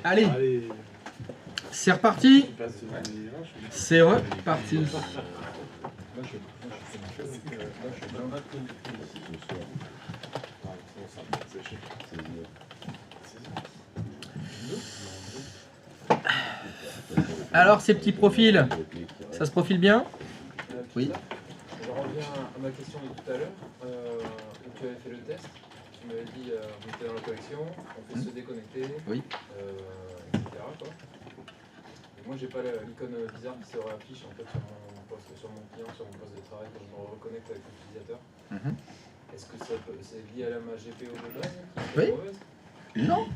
Allez, c'est reparti. C'est reparti. Alors, ces petits profils, ça se profile bien? Oui. Je reviens à ma question de tout à l'heure, où tu avais fait le test. Tu m'avais dit, on était dans la collection, on fait se déconnecter, Oui. etc. Quoi. Et moi, j'ai pas l'icône bizarre qui se réaffiche en fait sur mon client, sur mon poste de travail quand je me reconnecte avec l'utilisateur. Est-ce que c'est lié à ma GPO de base qui est mauvaise? Non.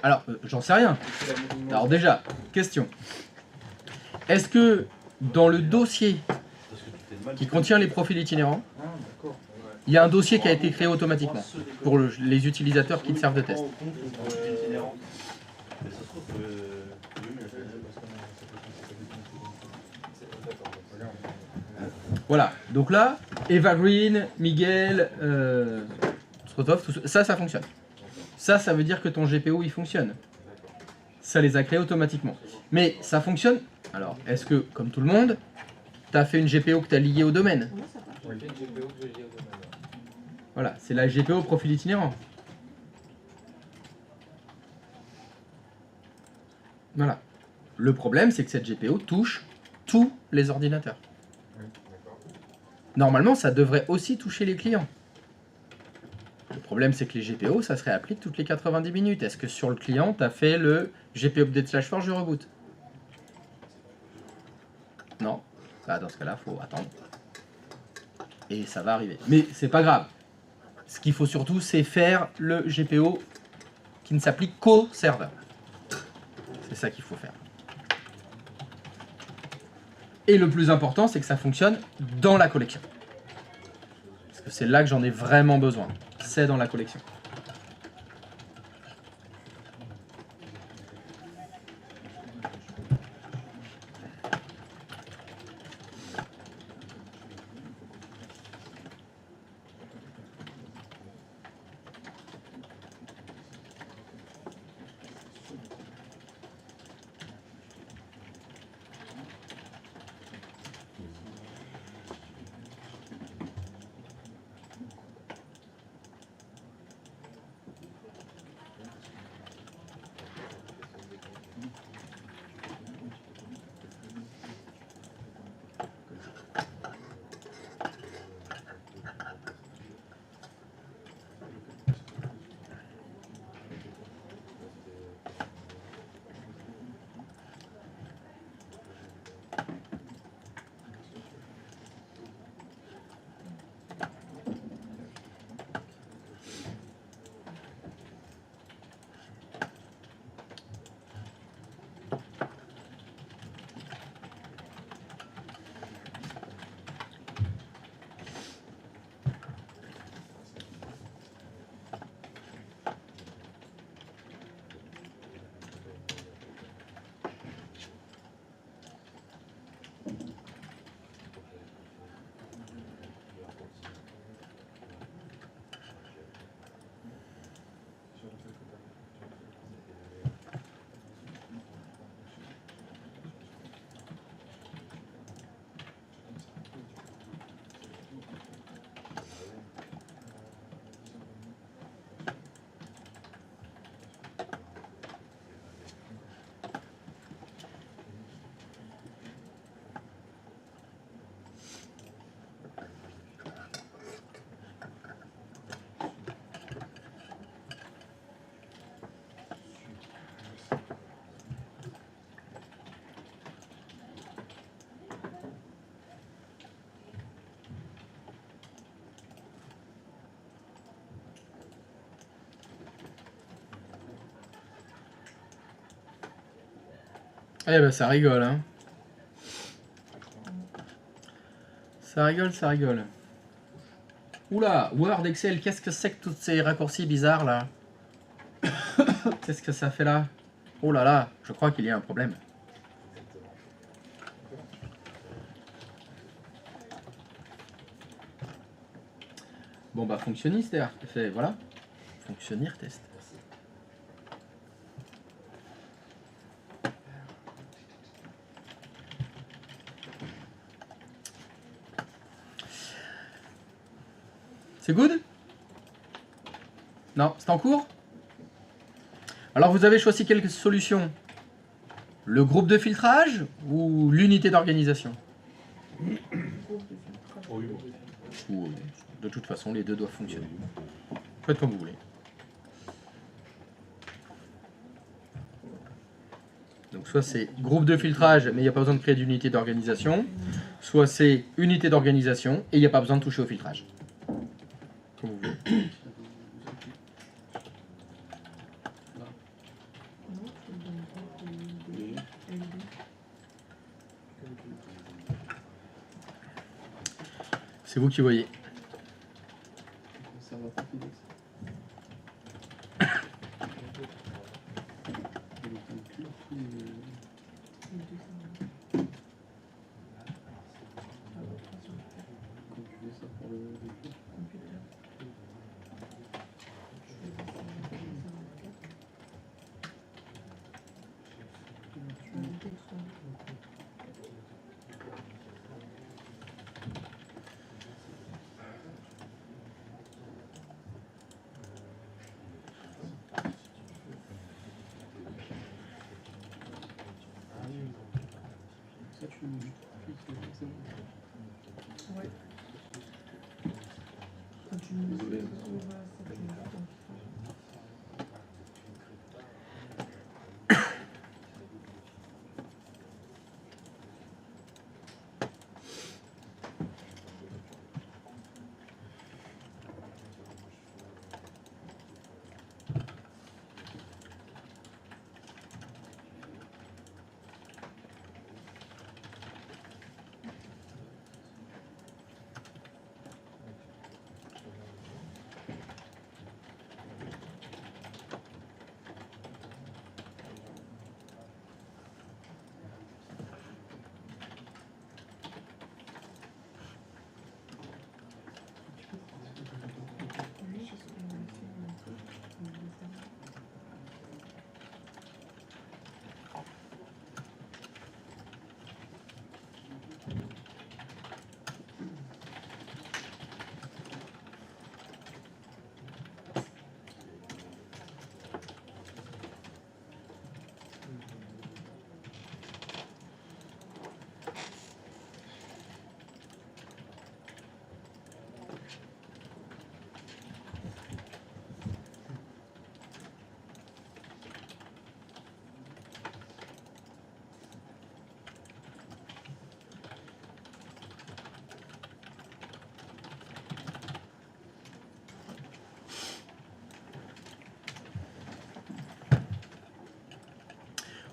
Alors, j'en sais rien. Alors déjà, question. Est-ce que dans le dossier qui contient les profils itinérants, il y a un dossier qui a été créé automatiquement pour les utilisateurs qui servent de test? Voilà, donc là, Eva Green, Miguel, Strotov, tout ça, ça fonctionne. Ça veut dire que ton GPO, il fonctionne. Ça les a créés automatiquement. Mais ça fonctionne. Alors, est-ce que, comme tout le monde, tu as fait une GPO que tu as liée au domaine? J'ai fait une GPO que j'ai liée au domaine. Voilà, c'est la GPO profil itinérant. Voilà. Le problème, c'est que cette GPO touche tous les ordinateurs. Normalement, ça devrait aussi toucher les clients. Le problème, c'est que les GPO, ça se réapplique toutes les 90 minutes. Est-ce que sur le client, tu as fait le GPO update / forge du reboot? Non. Bah, dans ce cas-là, il faut attendre. Et ça va arriver. Mais c'est pas grave. Ce qu'il faut surtout, c'est faire le GPO qui ne s'applique qu'au serveur. C'est ça qu'il faut faire. Et le plus important, c'est que ça fonctionne dans la collection. Parce que c'est là que j'en ai vraiment besoin. C'est dans la collection. Eh ben ça rigole, hein. Ça rigole, ça rigole. Oula, Word, Excel, qu'est-ce que c'est que tous ces raccourcis bizarres là? Qu'est-ce que ça fait là? Oh là là, je crois qu'il y a un problème. Bon bah fonctionniste, fait voilà. Fonctionnir test. C'est good? Non, c'est en cours? Alors vous avez choisi quelle solution? Le groupe de filtrage ou l'unité d'organisation? Ou, de toute façon, les deux doivent fonctionner. Faites comme vous voulez. Donc soit c'est groupe de filtrage, mais il n'y a pas besoin de créer d'unité d'organisation. Soit c'est unité d'organisation et il n'y a pas besoin de toucher au filtrage. Comme vous voulez. C'est vous qui voyez.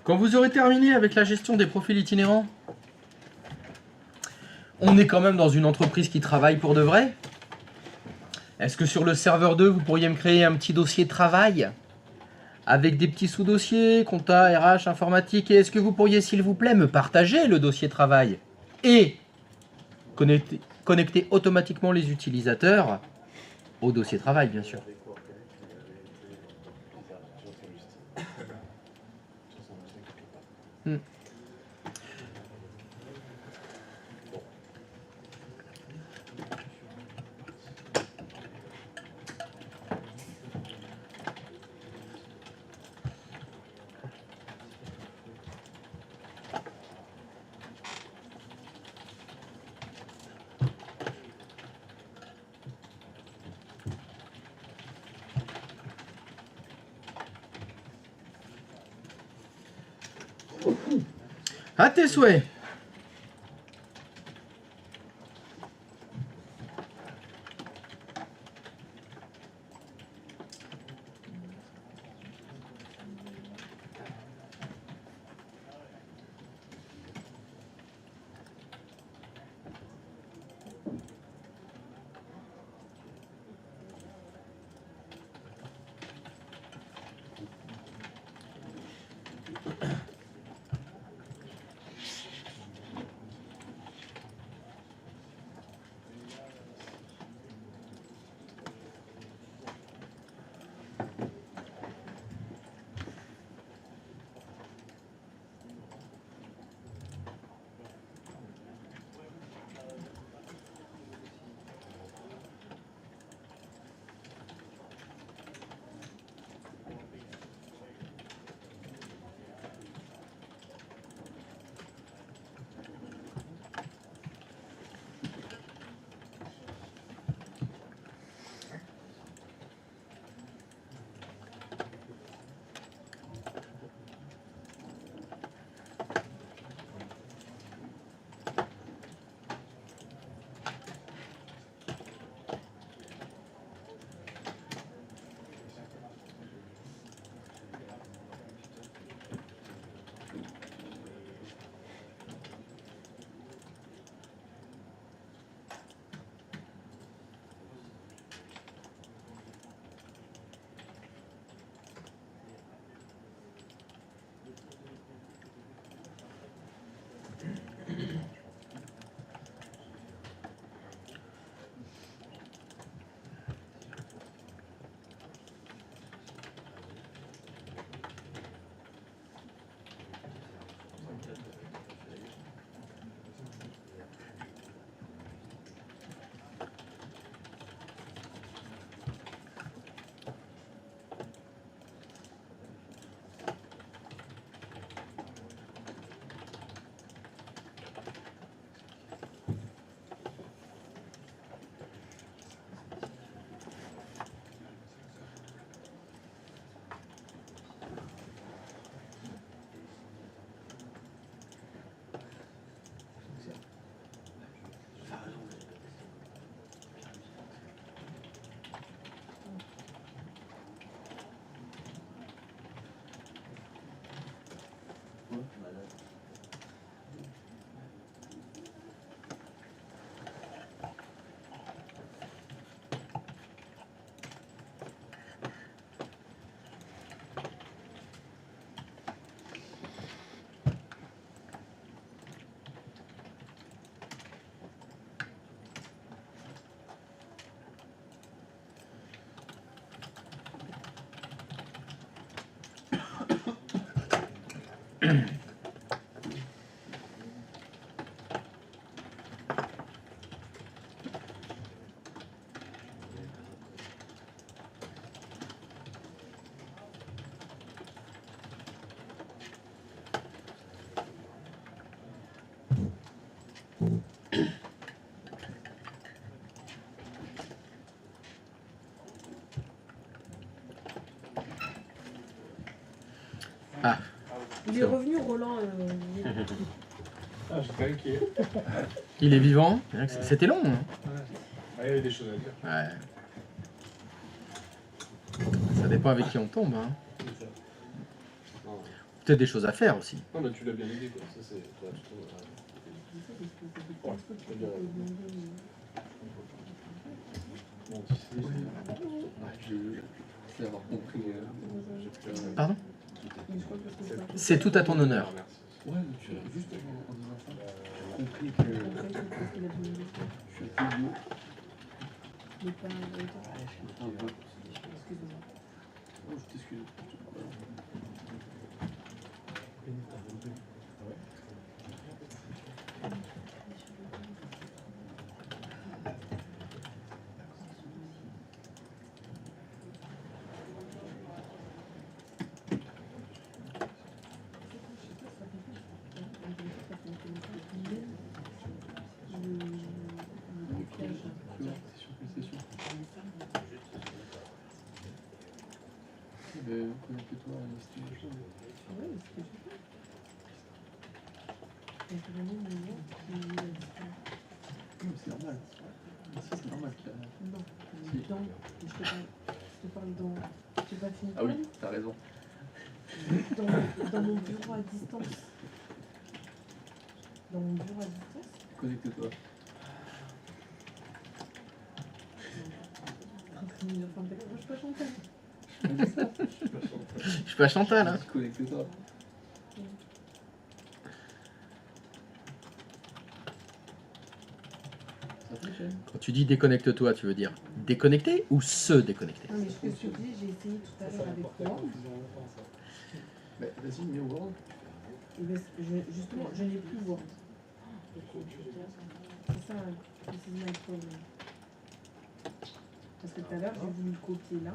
Quand vous aurez terminé avec la gestion des profils itinérants, on est quand même dans une entreprise qui travaille pour de vrai. Est-ce que sur le serveur 2, vous pourriez me créer un petit dossier travail avec des petits sous-dossiers, compta, RH, informatique? Et est-ce que vous pourriez, s'il vous plaît, me partager le dossier travail et connecter automatiquement les utilisateurs au dossier travail, bien sûr. À tes souhaits. Ah, Il est revenu, Roland. Ah, j'étais inquiet. il est vivant. C'était long. Hein. Ah, il y avait des choses à dire. Ouais. Ça dépend avec qui on tombe. Hein. C'est ça. Non, Peut-être des choses à faire aussi. non, mais tu l'as bien aidé, quoi. Ça, c'est. Ouais, je veux dire. Bon, tu sais, je vais avoir compris. Pardon? C'est tout à ton honneur. Merci. Ouais, mais tu as juste en disant ça, j'ai compris que je suis un peu vieux. Mais pas. Ouais, je suis un peu. Excuse-moi. Oh, je t'excuse. C'est sûr. Connecte-toi à l'investigation. Ouais, mais c'est ce que je fais. Il y a vraiment des gens Non, c'est normal. Ça, c'est normal qu'il y a. Non, Si. je te parle dans. J'ai pas fini. Ah oui, t'as raison. Dans mon bureau à distance. Dans mon bureau à distance. Connecte-toi. Moi, je peux pas chanter. Je suis pas Chantal. Hein. Connecte-toi. Ça fonctionne. Quand tu dis déconnecte-toi, tu veux dire déconnecter ou se déconnecter? Non, mais ce que je te dis, j'ai essayé tout à l'heure avec Word. Mais vas-y, mets Word. Et ben, justement, je n'ai plus Word. C'est ça, précisément le problème. Parce que tout à l'heure, j'ai voulu le copier là.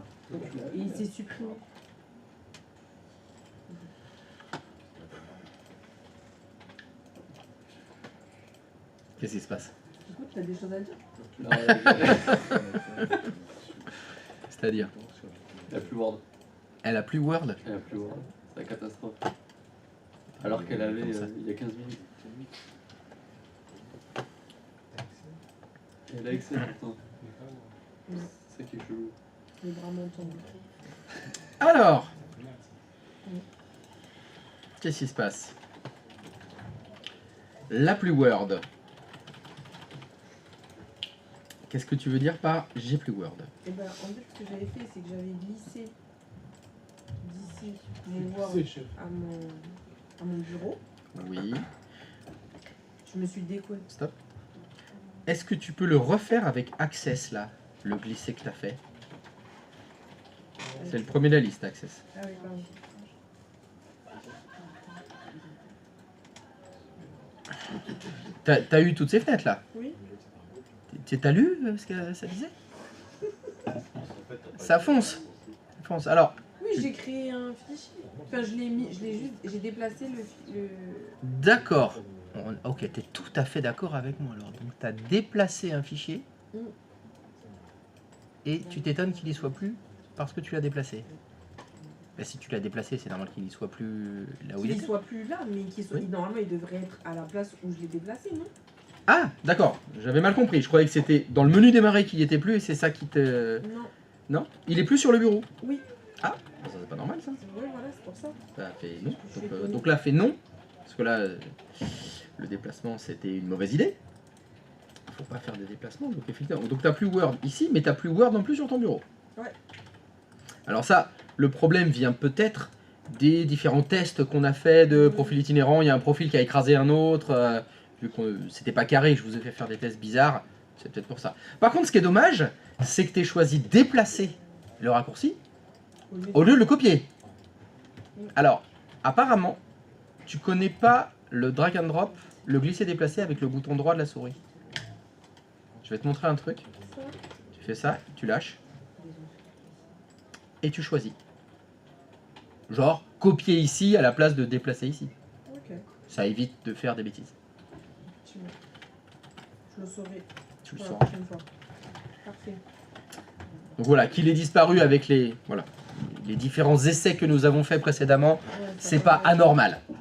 Et il s'est supprimé. Qu'est-ce qui se passe? Écoute, t'as des choses à dire? C'est-à-dire? Elle a plus Word. Elle a plus Word? Elle a plus Word. C'est la catastrophe. Alors qu'elle avait il y a 15 minutes. Elle a Excel pourtant. C'est ça qui est chelou. Les bras m'ont tombé. Alors, qu'est-ce qui se passe? La plus Word. Qu'est-ce que tu veux dire par j'ai plus Word? Et ben, en fait, ce que j'avais fait, c'est que j'avais glissé d'ici mon Word C'est chef. à mon bureau. Oui. Je me suis déconnectée. Stop. Est-ce que tu peux le refaire avec Access là? Le glisser que tu as fait? C'est le premier de la liste, Access. Ah oui, pardon. T'as eu toutes ces fenêtres là? Oui. T'as lu ce que ça disait? Ça fonce. Ça fonce. Alors, Oui, j'ai créé un fichier. Enfin, j'ai déplacé le... d'accord. Ok, t'es tout à fait d'accord avec moi alors. Donc t'as déplacé un fichier Mm. et tu t'étonnes qu'il y soit plus parce que tu l'as déplacé. Ben, si tu l'as déplacé, c'est normal qu'il y soit plus là où Qu'il il ne était. soit plus là, mais qu'il soit... Oui. Normalement, il devrait être à la place où je l'ai déplacé, non? Ah, d'accord. J'avais mal compris. Je croyais que c'était dans le menu démarrer qu'il y était plus et c'est ça qui te... Non. Non? Il est plus sur le bureau. Oui. Ah, ça c'est pas normal ça. Oui, voilà, c'est pour ça. Ça fait non. Je suis Donc, étonnée. donc là fait non. Parce que là, le déplacement c'était une mauvaise idée. Il faut pas faire des déplacements. Donc effectivement, donc t'as plus Word ici, mais t'as plus Word non plus sur ton bureau. Ouais. Alors ça, le problème vient peut-être des différents tests qu'on a fait de profil itinérant. Il y a un profil qui a écrasé un autre. Vu que c'était pas carré, je vous ai fait faire des tests bizarres. C'est peut-être pour ça. Par contre, ce qui est dommage, c'est que tu aies choisi déplacer le raccourci au lieu de le copier. Alors, apparemment, tu connais pas le drag and drop, le glisser-déplacer avec le bouton droit de la souris. Je vais te montrer un truc. Tu fais ça, tu lâches, et tu choisis. Genre, copier ici à la place de déplacer ici. Ok. Ça évite de faire des bêtises. Je le saurai Tu le pour la sauras. prochaine fois. Parfait. Donc voilà, qu'il ait disparu avec les... Voilà. les différents essais que nous avons faits précédemment, Ouais, ça c'est va, pas ouais. anormal. Ok.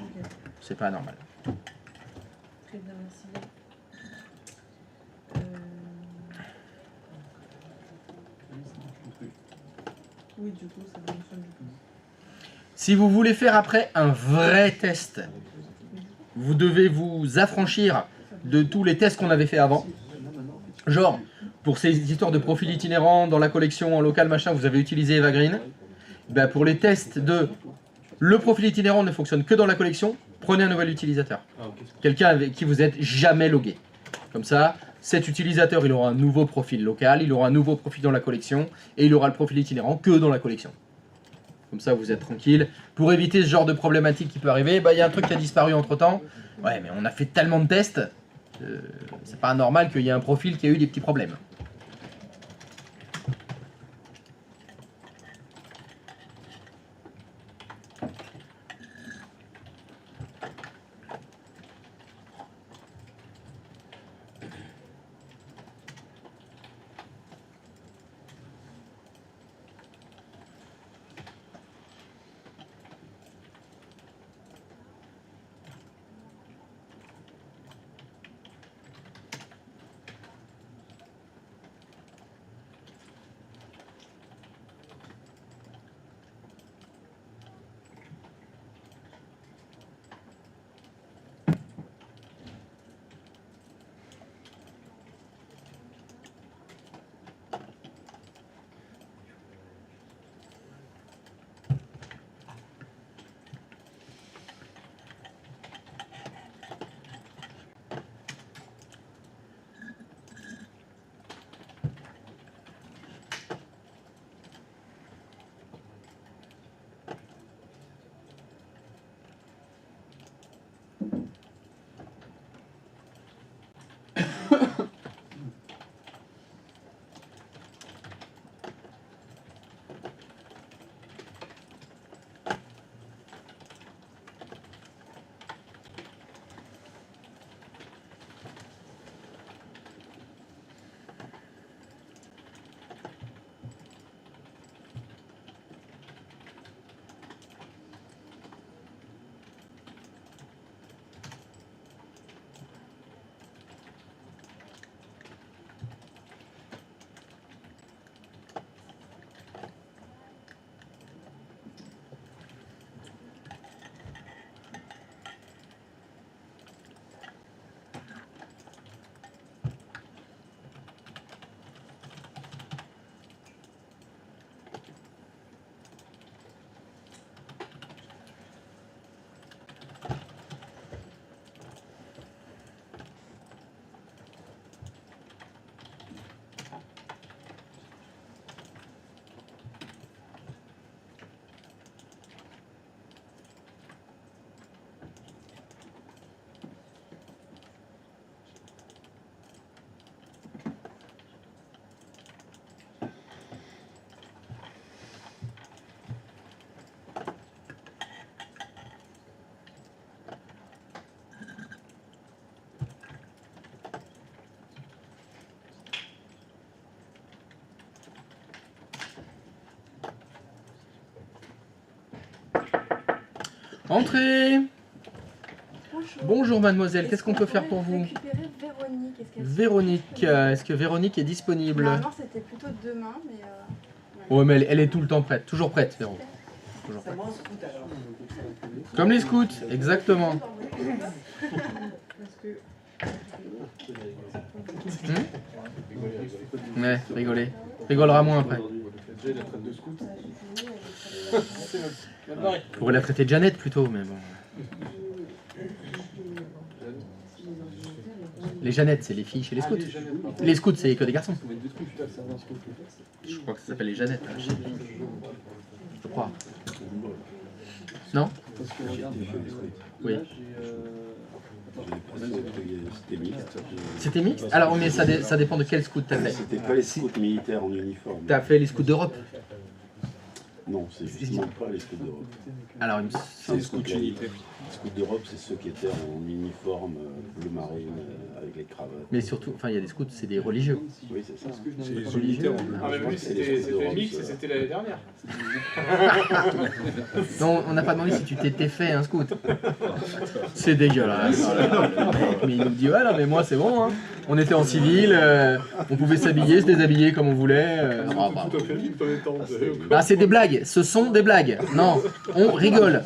C'est pas anormal. Très bien, merci. Oui, du coup, ça fonctionne du coup. Si vous voulez faire après un vrai test, vous devez vous affranchir de tous les tests qu'on avait fait avant. Genre, pour ces histoires de profil itinérant dans la collection, en local, machin, vous avez utilisé Evergreen. Ben, pour les tests de le profil itinérant ne fonctionne que dans la collection, prenez un nouvel utilisateur. Ah, ok. Quelqu'un avec qui vous êtes jamais logué. Comme ça, cet utilisateur, il aura un nouveau profil local, il aura un nouveau profil dans la collection, et il aura le profil itinérant que dans la collection. Comme ça, vous êtes tranquille. Pour éviter ce genre de problématique qui peut arriver, bah, y a un truc qui a disparu entre-temps. Ouais, mais on a fait tellement de tests, c'est pas anormal qu'il y ait un profil qui a eu des petits problèmes. Entrez! Bonjour mademoiselle, qu'est-ce qu'on peut faire pour vous? Récupérer Véronique. Est-ce qu'elle Véronique, est-ce que Véronique est disponible? Normalement, c'était plutôt demain, mais. Oh mais elle est tout le temps prête, toujours prête Véro. Toujours prête. Comme les scouts, exactement. Parce que. Ouais, rigoler. Rigolera moins après. Déjà, il a traite de scout. Je pourrais la traiter de Jeannette plutôt, mais bon. Les Jeannettes, c'est les filles chez les scouts. Les scouts, c'est que des garçons. Je crois que ça s'appelle les Jeannettes. Je crois. Non? Oui. C'était mixte? Alors, mais ça dépend de quel scout t'as fait. C'était pas les scouts militaires en uniforme. T'as fait les scouts d'Europe? Non, c'est justement pas les scouts d'Europe. Alors, il me C'est semble... les scouts unitaires. Les scouts d'Europe, c'est ceux qui étaient en uniforme bleu marine avec les cravates. Mais surtout, enfin, il y a des scouts, c'est des religieux. Oui, c'est ça. C'est les Religieux. unitaires en bleu. Ah, mais lui, c'était mix et c'était l'année dernière. Non, on n'a pas demandé si tu t'étais fait un scout. C'est dégueulasse. Mais il nous dit, ouais, non, mais moi, c'est bon. Hein. On était en civil, on pouvait s'habiller, se déshabiller comme on voulait. Ah, bah. Ah, c'est des blagues, ce sont des blagues. Non, on rigole.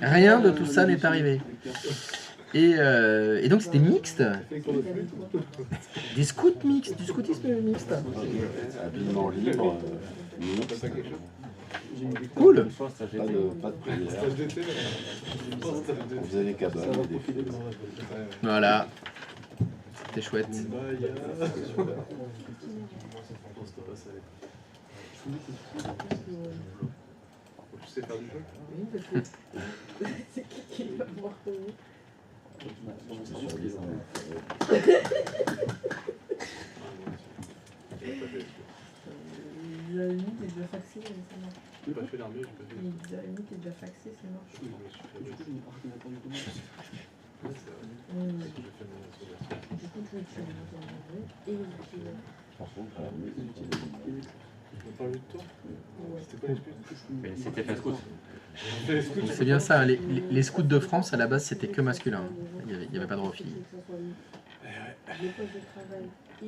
Rien de tout ça n'est arrivé. Et donc c'était mixte. Des scouts mixtes, du scoutisme mixte. Habillement libre, mixte, Cool. pas de prière. On faisait des cabanes et des films. Voilà. C'était chouette. Tu sais faire du jeu? Oui, parce que c'est qui va pouvoir payer. Il a mis, t'es déjà faxé, ça marche. J'ai pas fait l'armée, j'ai pas fait. Il a mis, t'es déjà faxé, ça marche. Oui, je me suis fait. Ouais, c'est vrai. J'ai fait mon assaut. Du coup, tu et Par contre, à la limite, On parle de toi? C'était quoi l'excuse? Mais c'était pas scout. C'est bien ça, les scouts de France à la base c'était que masculin. Il n'y avait pas de filles. les postes de travail et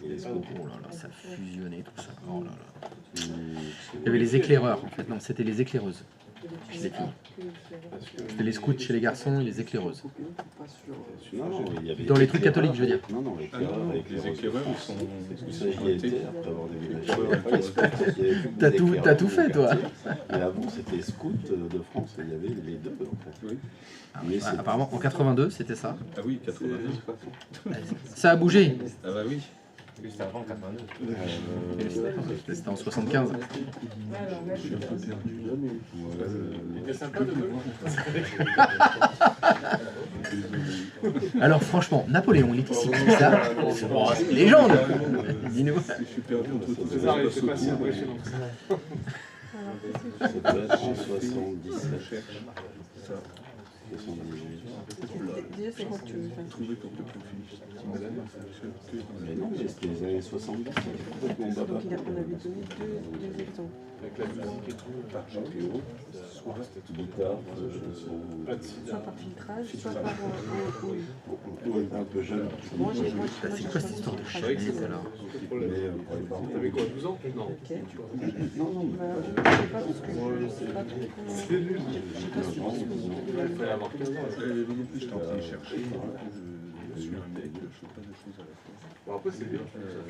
et les scouts. Oh là là, ça fusionnait tout ça. Oh là là. Il y avait les éclaireurs en fait, non, c'était les éclaireuses chez les filles. C'était les scouts chez les garçons et les éclaireuses. Non, il y avait Dans les trucs catholiques, je veux dire. Non, les éclaireurs, Les éclaireurs, ils sont. Ça y était, après avoir déménagé. T'as tout fait toi. Mais avant, c'était les scouts de France, il y avait les deux en fait. Oui. Ah, Mais ouais, c'est- apparemment en 82 c'était ça. Ah oui, 82. Ça a bougé. Ah bah oui. C'était avant 82. C'était en 75. alors là, Je suis un peu perdu là, mais. C'était sympa de me. Alors franchement, Napoléon, il était si petit que ça. Oh, c'est une légende. Dis-nous. Je suis perdu entre tous César, il était pas si impressionnant. Ça doit être en 77, Ça. 78. déjà c'est quand tu veux faire. Trouver pour te confier. Mais non, mais c'était les années 70, c'était complètement Donc baba. on avait donné deux exemples. Avec la musique et tout. Par GPO, Soit c'était tout. Guitare, Pas de sida. Soit par filtrage, soit par oui. on était un peu jeune. Moi j'ai C'est quoi cette histoire de chaise alors? Mais pour les parents. T'avais quoi, 12 ans? Non. Ok. Non, non, Bah, je sais pas parce que je sais pas trop comment. C'est nul. Je sais pas ce que vous Il fallait avoir 15 ans. moi non plus, j'étais en train de chercher. Je suis un mec, je fais pas de choses à la fois. Bon, après, c'est bien. Ça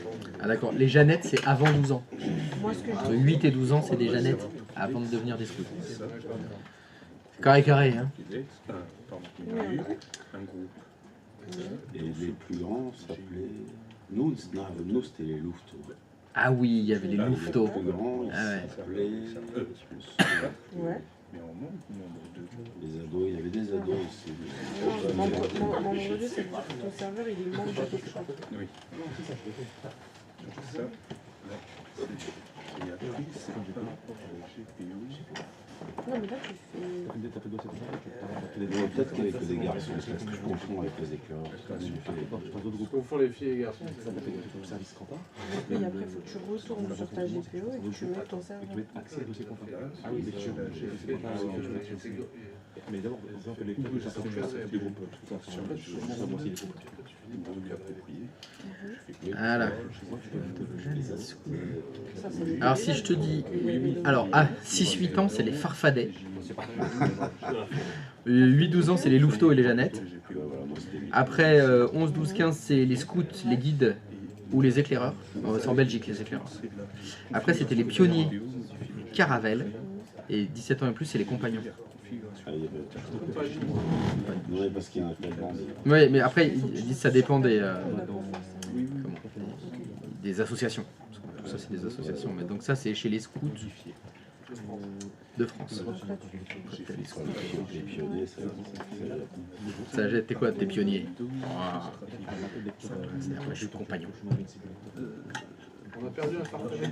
forme. Ah d'accord, les Jeannettes c'est avant 12 ans. Moi ce que Entre 8 et 12 ans c'est des Jeannettes avant de devenir des scouts. Carré carré hein. Pardon, un groupe. Et les plus grands s'appelaient. Nous, c'était les louveteaux. Ah oui, il y avait les Les louveteaux. plus grands, ils Ah ouais. s'appelaient. ouais. Mais en nombre de. Les ados, il y avait des ados aussi. Membre de c'est dire que ton serveur il est membre de quelque chose. Oui. Ça, là, c'est. Et après, c'est par rapport au GPO. Non mais là tu fais. Bon, peut-être qu'il n'y avait que des garçons, parce que je confonds avec les éclaireurs. Je confonds les filles et les garçons. Oui, après il faut que tu retournes sur ta GPO et que tu mettes ton serveur. Ah oui, c'est j'ai fait. Mais d'abord, les groupes, ça fait des groupes Voilà. Ça, c'est Alors si je te dis... Alors à 6-8 ans c'est les farfadets. 8-12 ans c'est les louveteaux et les Jeannettes. Après 11-12-15 c'est les scouts, les guides ou les éclaireurs. C'est en Belgique les éclaireurs. Après c'était les pionniers, caravelles. Et 17 ans et plus c'est les compagnons. Ah, il y avait... Oui, parce qu'il y en a tellement. Oui mais après ils disent que ça dépend des associations. Tout ça c'est des associations. Mais donc ça c'est chez les scouts de France. Les pionniers, Ça jette, t'es quoi, t'es pionnier? Ah. Après je suis compagnon. On a perdu un partenaire.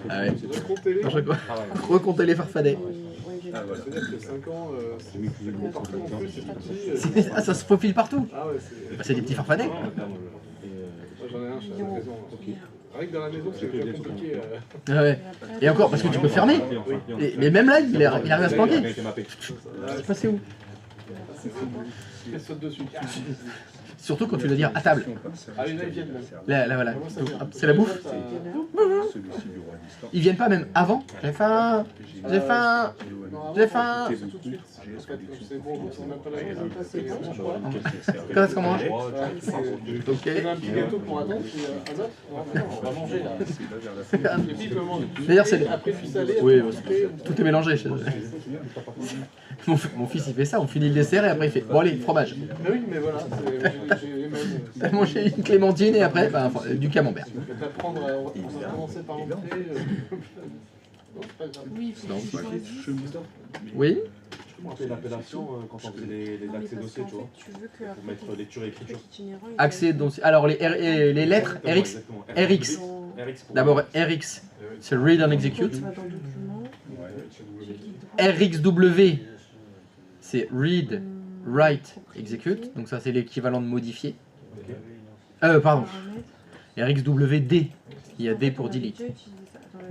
Ah ouais. Recomptez-les. Recomptez les farfadets. Ah, voilà. C'est-à-dire que 5 ans, c'est partout en plus, c'est petit. Ah, ça se profile partout. Ah ouais, c'est. Bah, c'est des petits farfadets. Moi, j'en ai un, je suis à la maison. Rien que dans la maison, c'est déjà compliqué. Ah ouais. Et encore, parce que tu peux fermer. Mais même là, il arrive à se planquer. C'est passé où? Elle saute dessus. Surtout quand tu dois dire à table. Ah oui, là, ils viennent. Là. Là, voilà. C'est la bouffe. Ils viennent pas même avant. J'ai faim. J'ai faim. J'ai faim. Tout de suite. En fait, c'est bon, on n'a pas la raison. Quand est-ce qu'on mange? Ok. On a un petit gâteau pour attendre, puis un autre. Non, on va manger là. Et puis, il peut manger. D'ailleurs, c'est. Après, puis salé. Oui, tout est mélangé chez eux. Mon fils il fait ça, on finit le dessert et après il fait bon allez, fromage. Mais oui, mais voilà, j'ai les mêmes. T'as mangé une clémentine et après du camembert. Je vais t'apprendre, on va commencer par l'entrée. Non, c'est pas grave. Oui, il faut que tu choisisses. Oui. Je me rappelle l'appellation quand on faisait les Non, mais accès parce dossiers, qu'en tu vois. fait, tu veux que Pour après, mettre lecture et écriture. Accès donc alors les lettres RX. RX. D'abord RX, c'est read and execute. Tu vas dans document, RXW, c'est read, write, execute. Donc ça c'est l'équivalent de modifier. Pardon. RXWD, il y a D pour delete.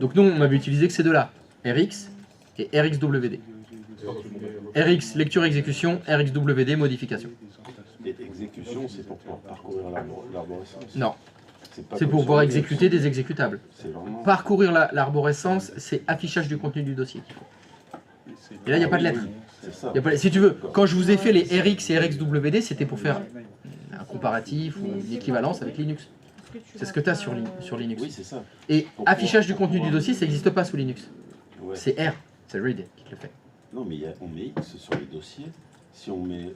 Donc nous on avait utilisé que ces deux-là, RX et RXWD. RX, lecture exécution, RXWD, modification. Et exécution, c'est pour pouvoir parcourir l'arborescence. Non, C'est c'est pour pouvoir exécuter des exécutables. C'est vraiment. Parcourir l'arborescence, c'est affichage du contenu du dossier. Et là, il n'y a pas de lettres. C'est ça. Y a pas- si tu veux, quand je vous ai fait les RX et RXWD, c'était pour faire un comparatif ou une équivalence avec Linux. C'est ce que tu as sur Linux. Oui, c'est ça. Et affichage du contenu du dossier, ça n'existe pas sous Linux. Ouais. C'est R, c'est read qui te le fait. Non, mais on met X sur les dossiers. Si on met,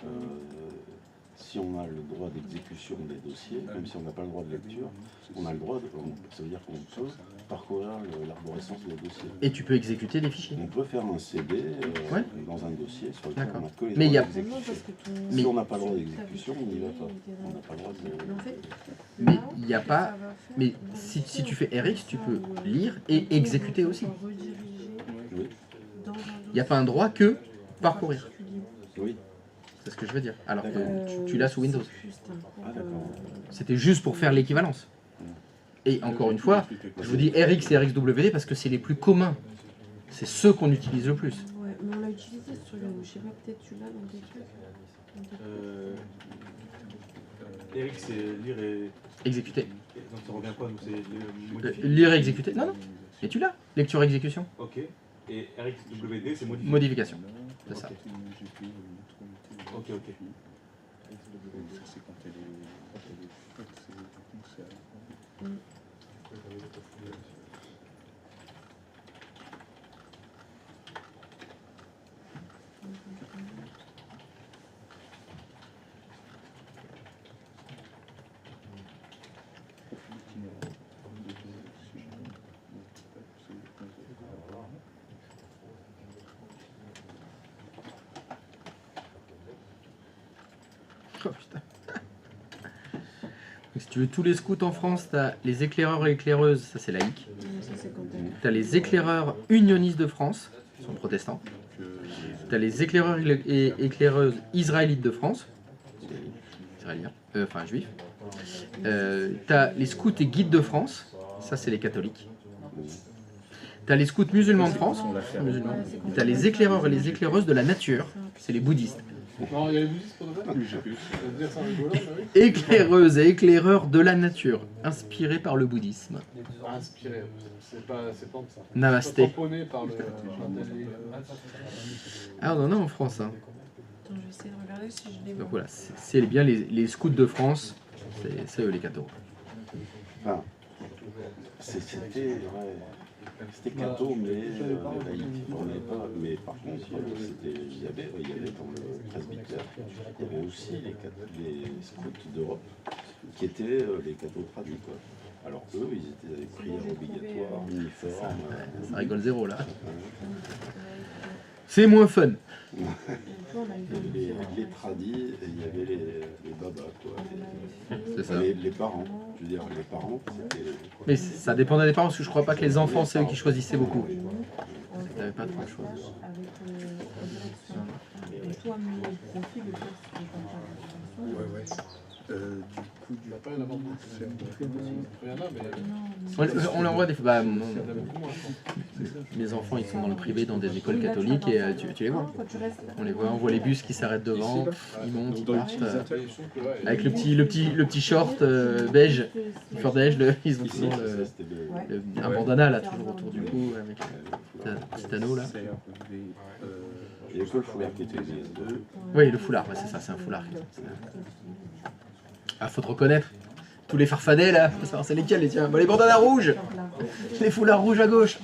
si on a le droit d'exécution des dossiers, même si on n'a pas le droit de lecture, on a le droit. Ça veut dire qu'on peut parcourir l'arborescence des dossiers. Et tu peux exécuter des fichiers. On peut faire un CD Ouais. dans un dossier sur lequel D'accord. on a que les Mais il y a- droits d'exécution. Mais- Si on n'a pas le droit d'exécution, on n'y va pas. On n'a pas le droit de. Mais il n'y a pas. Mais si tu fais RX, tu peux lire et exécuter aussi. Oui. Il n'y a pas un droit que parcourir. Oui. C'est ce que je veux dire. Alors que tu l'as sous Windows. Ah, d'accord. C'était juste pour faire l'équivalence. Et encore une fois, je vous dis RX et RXWD parce que c'est les plus communs. C'est ceux qu'on utilise le plus. Ouais, mais on l'a utilisé sur le. Je sais pas, peut-être tu l'as dans tes trucs. Eric, c'est lire et. Exécuter. Donc ça revient quoi? Donc c'est modifier. Lire et exécuter. Non, non. Mais tu l'as. Lecture exécution. Ok. Et RXWD, c'est modifier. Modification. C'est ça. Ok, ok. Oh, putain. Donc, si tu veux tous les scouts en France, tu as les éclaireurs et éclaireuses, ça c'est laïque. Ça, c'est quand même. Tu as les éclaireurs unionistes de France, qui sont protestants. Tu as les éclaireurs et éclaireuses israélites de France, israéliens, enfin juifs. Tu as les scouts et guides de France, ça c'est les catholiques. Tu as les scouts musulmans de France, musulmans. Tu as les éclaireurs et les éclaireuses de la nature, c'est les bouddhistes. Non, il y a les bouddhistes pour de vrai. J'ai plus. Ça veut dire c'est rigolo, mais oui. Éclaireuses et éclaireurs de la nature, inspirés par le bouddhisme. Inspiré, c'est pas de ça. Namasté. Tamponné par le. Ah, on en a en France. Hein. Attends, je vais essayer de regarder si je les vois. Donc voilà, c'est bien les scouts de France, c'est eux les cathos. Enfin, c'était. Ouais. C'était catho, mais laïque. On n'avait pas. Mais par contre, il y avait dans le presbytère, il y avait aussi les scouts d'Europe qui étaient les cathos traduits, quoi. Alors eux, ils étaient avec prières obligatoires, uniformes. Ça rigole zéro là. C'est moins fun. Il y avait les tradis et il y avait les babas, quoi. C'est ça. Les parents, je veux dire, les parents, c'était... Mais ça dépendait des parents, parce que je crois pas que les enfants, c'est eux qui choisissaient beaucoup. T'avais pas trop le choix. Il n'a pas un amendement. Il y en a, mais... On l'envoie des fois. Bah, mes enfants, ils sont dans le privé, dans des écoles catholiques, et tu les vois. On les voit, on voit les bus qui s'arrêtent devant, ils montent, ils partent. Avec le petit short beige, le short beige, ils ont toujours un bandana là, toujours autour du cou, avec un petit anneau là. Il y a que le foulard qui était les deux. Oui, le foulard, ouais, c'est ça, c'est un foulard. Ah, faut te reconnaître. Tous les farfadets là, faut savoir c'est lesquels les tiens. Bon, les bandanas rouges, les foulards rouges à gauche.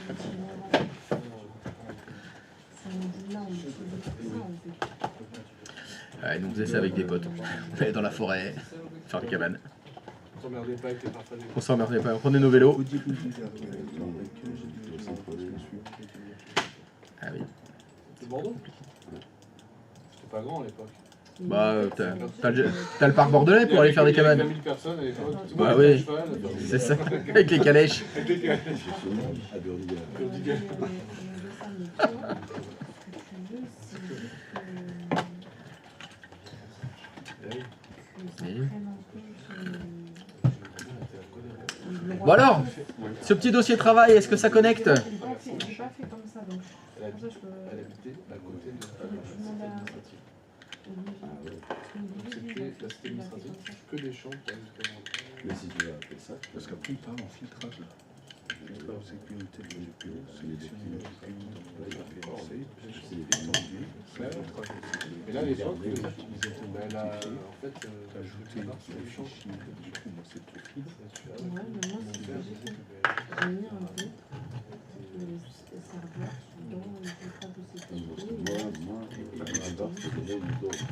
Ouais, nous on faisait ça avec des potes. On allait dans la forêt, faire des cabanes. On s'emmerdait pas avec les farfadets. On s'emmerdait pas, on prenait nos vélos. Ah oui. C'est Bordeaux? C'était pas grand à l'époque. Bah, t'as le parc bordelais pour aller faire des cabanes. 20 000 personnes à l'époque. Bah oui, c'est ça, avec les calèches. À Burdiga. Bon alors, ce petit dossier travail, est-ce que ça connecte? J'ai pas fait comme ça, donc Elle pour ça je peux... habitait à côté de Je demande à... C'était la cité administrative. Que des champs. Mais si tu veux appeler ça, Parce qu'après, il parle en filtrage là. Filtrage sécurité de la GPO, sélection de la GPO, Et là, les autres, elle a en fait ajouté les fichiers, du coup, moi, c'est tout fil. Ouais, mais moi c'est ce que j'ai fait. J'ai mis un peu le serveur dans le filtrage de sécurité. moi, la barre, c'est déjà une dose.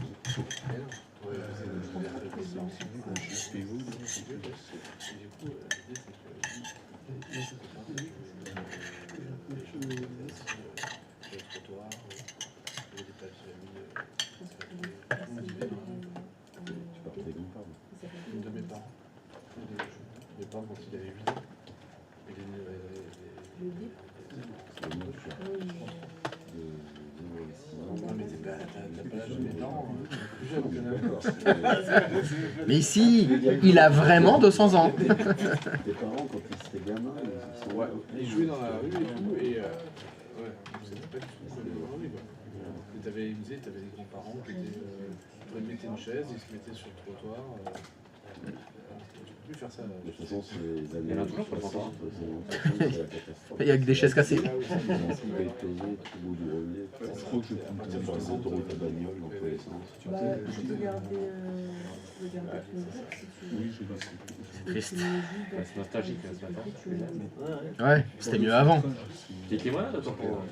une de mes parents. Mes parents, quand il avait 8 ans, Le dip. non, mais t'as pas l'âge de mes parents, plus jeune que là. Mais ici, il a vraiment 200 ans. Tes parents, quand ils étaient gamins, ils sont... Ouais, ils jouaient dans la rue et tout, et ouais, c'était pas du tout comme dans la rue, quoi. Et t'avais, ils me disaient, t'avais des grands-parents qui étaient, ils mettaient une chaise, ils se mettaient sur le trottoir. Tu peux plus faire ça. De toute façon, c'est les années... Il y en a toujours, 60, c'est la catastrophe. Il y a que des chaises cassées. Ils ont explosé tout le bout du relief. Je crois que je prends Tu vois, les autoroutes à bagnole dans tous les sens. Bah, tu peux garder ton groupe si tu veux. Oui, je vais essayer. C'est triste. C'est nostalgique, là, ce matin. Ouais, c'était mieux avant. T'es malade, toi, pour...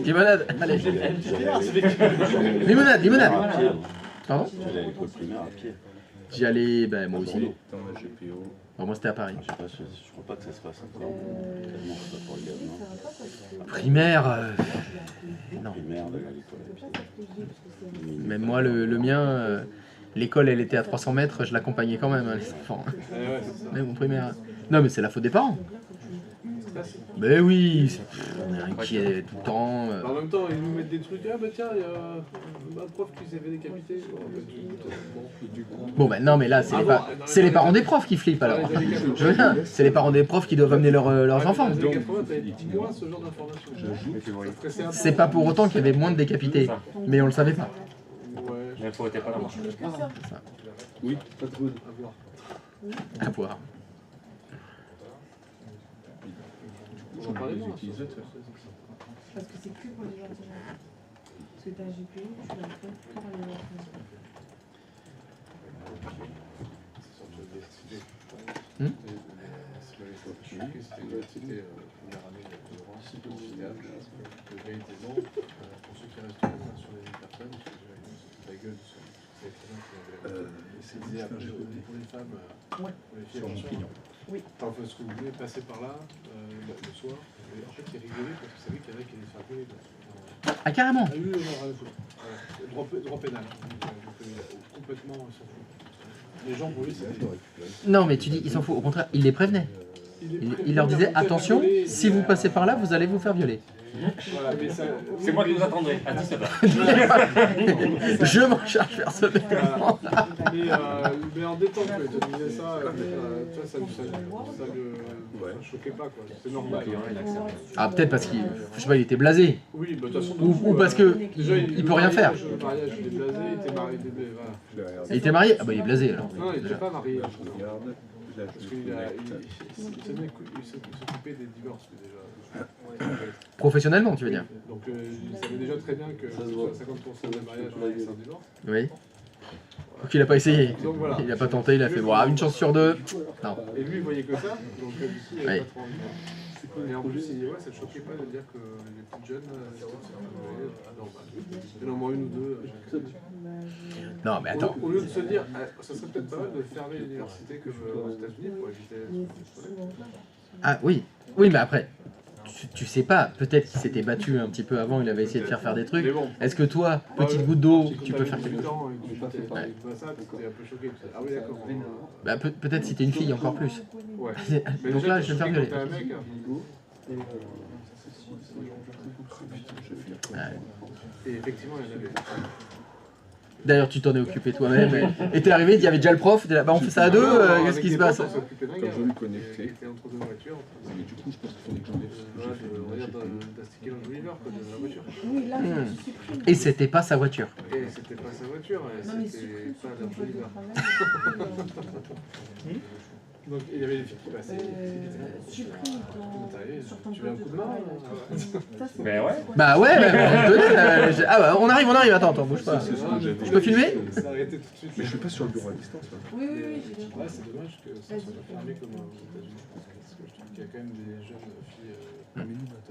Limonade, allez. Limonade, Limonade, limonade. Pardon? J'allais à l'école primaire à pied. J'y allais, ben moi aussi. Dans la GPO. Alors, moi c'était à Paris. Je sais pas, je crois pas que ça se passe encore. Tellement c'est pas pour les gamins. Primaire, non. Primaire, d'aller à l'école. Même moi, le mien, l'école elle était à 300 mètres, je l'accompagnais quand même, hein, les enfants. Ouais, c'est ça. Mais mon primaire. Non, mais c'est la faute des parents. Ben oui, on est inquiet tout le temps. En même temps, ils nous mettent des trucs, ah bah tiens, il y a un prof qui s'est fait décapiter. Bon, ben non, mais là, c'est les parents des profs qui flippent alors. Je veux bien, c'est les parents des profs qui doivent amener leurs enfants. Dans les années 80, t'avais moins ce genre d'informations. C'est pas pour autant qu'il y avait moins de décapités, mais on le savait pas. Ouais, Mais faut t'es pas là. Oui, pas trop. à voir. À voir. J'en parlais moins. Utilisateurs. Parce que c'est que pour les ordinateurs. Parce que ta GPU, tu l'as fait pour les ordinateurs. C'était première année de Laurence, c'était idéal. Le gars était bon. Pour ceux qui restent sur les personnes, la gueule sur les femmes. C'est disait après pour les femmes, pour les filles, attention. Oui. Enfin, ce que vous voulez passer par là le soir. Et en fait, il rigolait parce que c'est lui qui avait qui allait faire gueuler. Ah, carrément. Ah oui, non, rien à foutre. Voilà. Droit pénal. Donc, complètement, il s'en fout. Les gens, pour lui, c'est correct. Non, mais tu dis, ils s'en foutent. Au contraire, il les prévenait. Il leur disait, attention, si vous passez par là, vous allez vous faire violer. Voilà, mais ça... C'est moi qui vous attendrai à 19h. Je m'en charge personnellement. Mais en détente, quoi, il te disait ça, tu vois, ça le choquait pas, quoi. C'est normal. Ah, peut-être parce qu'il, je sais pas, il était blasé. Oui, bah de toute façon... Ou parce que déjà, il peut rien faire. Le mariage, il est blasé, il était marié, voilà. Il était marié. Ah bah il est blasé alors. Non, il n'était pas marié. Parce qu'il s'occupait des divorces, lui, déjà. Professionnellement, tu veux dire. Donc il savait déjà très bien que 50% des mariages, c'est un divorce. Oui. Donc il a pas essayé. Donc voilà. Il a pas tenté, il a fait, bon, une chance sur deux. Non. Et lui, il voyait que ça, donc du coup, il avait Oui. pas trop envie. Et en plus, ça ne choquait pas de dire que les petites jeunes, il y en a au moins une ou deux. Non, mais attends. Au lieu de se dire, ça serait peut-être pas mal de fermer l'université comme aux États-Unis pour éviter. Ah oui. Oui, mais après, tu sais pas. Peut-être qu'il s'était battu un petit peu avant, il avait essayé de faire des trucs. Mais bon. Est-ce que toi, petite goutte d'eau, tu peux faire quelque chose? Ouais. Ça, t'étais un peu choqué. Ah oui, d'accord. Bah, peut-être si t'es une fille, encore plus. Ouais. Donc là, je vais me faire violer. Quand t'es un mec, Ouais. et effectivement, il y en avait. D'ailleurs, tu t'en es occupé toi-même. Et t'es arrivé, il y avait déjà le prof. T'es là, bah on fait ça à deux. Qu'est-ce qui se passe? Comme je lui connectais. était entre deux voitures. Mais du coup, je pense qu'il fallait que j'enlève On va dire d'astiquer l'enjoliveur de la voiture. Oui, là, je supprime. Et c'était pas sa voiture. Et c'était pas sa voiture, Non, mais c'était supprime pas sur ton poste de l'enjoliveur. travail. Donc il y avait les filles qui passaient. Supprime sur ton Tu veux un poste coup de de main travail. Mais ouais. Bah ouais, ah bah on arrive, attends, bouge pas. C'est ce que j'avais. Je peux filmer? Ça a arrêté tout de suite. Mais je suis pas sur le bureau à distance. Là. Oui, oui, oui, j'ai bien Ouais, compris. c'est dommage que ça soit fermé comme aux États-Unis. Parce que je trouve qu'il y a quand même des jeunes filles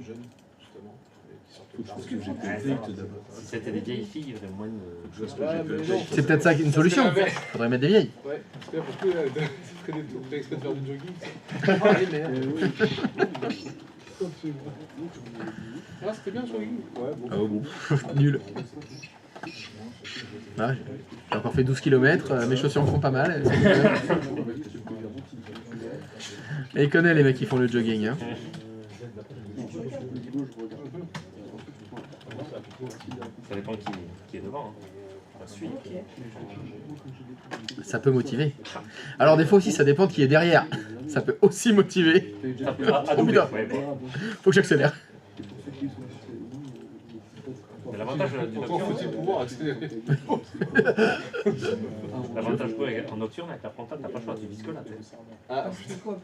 jeunes, justement, et qui sortent Faut que je tard. fasse le GPT d'abord. Si c'était des vieilles filles, il y aurait moins de. Je vois ce que Ouais, j'ai mais fait. non, C'est peut-être ça une solution. Faudrait mettre des vieilles. Ouais, parce que tu ferais des tours, tu exprès de faire du jogging. Ah oui, mais. Ah, c'était bien le jogging. Ouais, bon. Ah bon, nul. Ah, j'ai encore fait 12 km, mes chaussures me font pas mal. Et il connaît les mecs qui font le jogging. Hein. Ça dépend qui est devant. Hein. Suite. Ça peut motiver. Alors des fois aussi ça dépend de qui est derrière. Ça peut aussi motiver. Oh putain, faut que j'accélère. Mais l'avantage du Encore nocturne, faut-il pouvoir accélérer. l'avantage en nocturne avec la frontale, t'as pas le choix, tu vises que la tête. Ah, C'est quoi?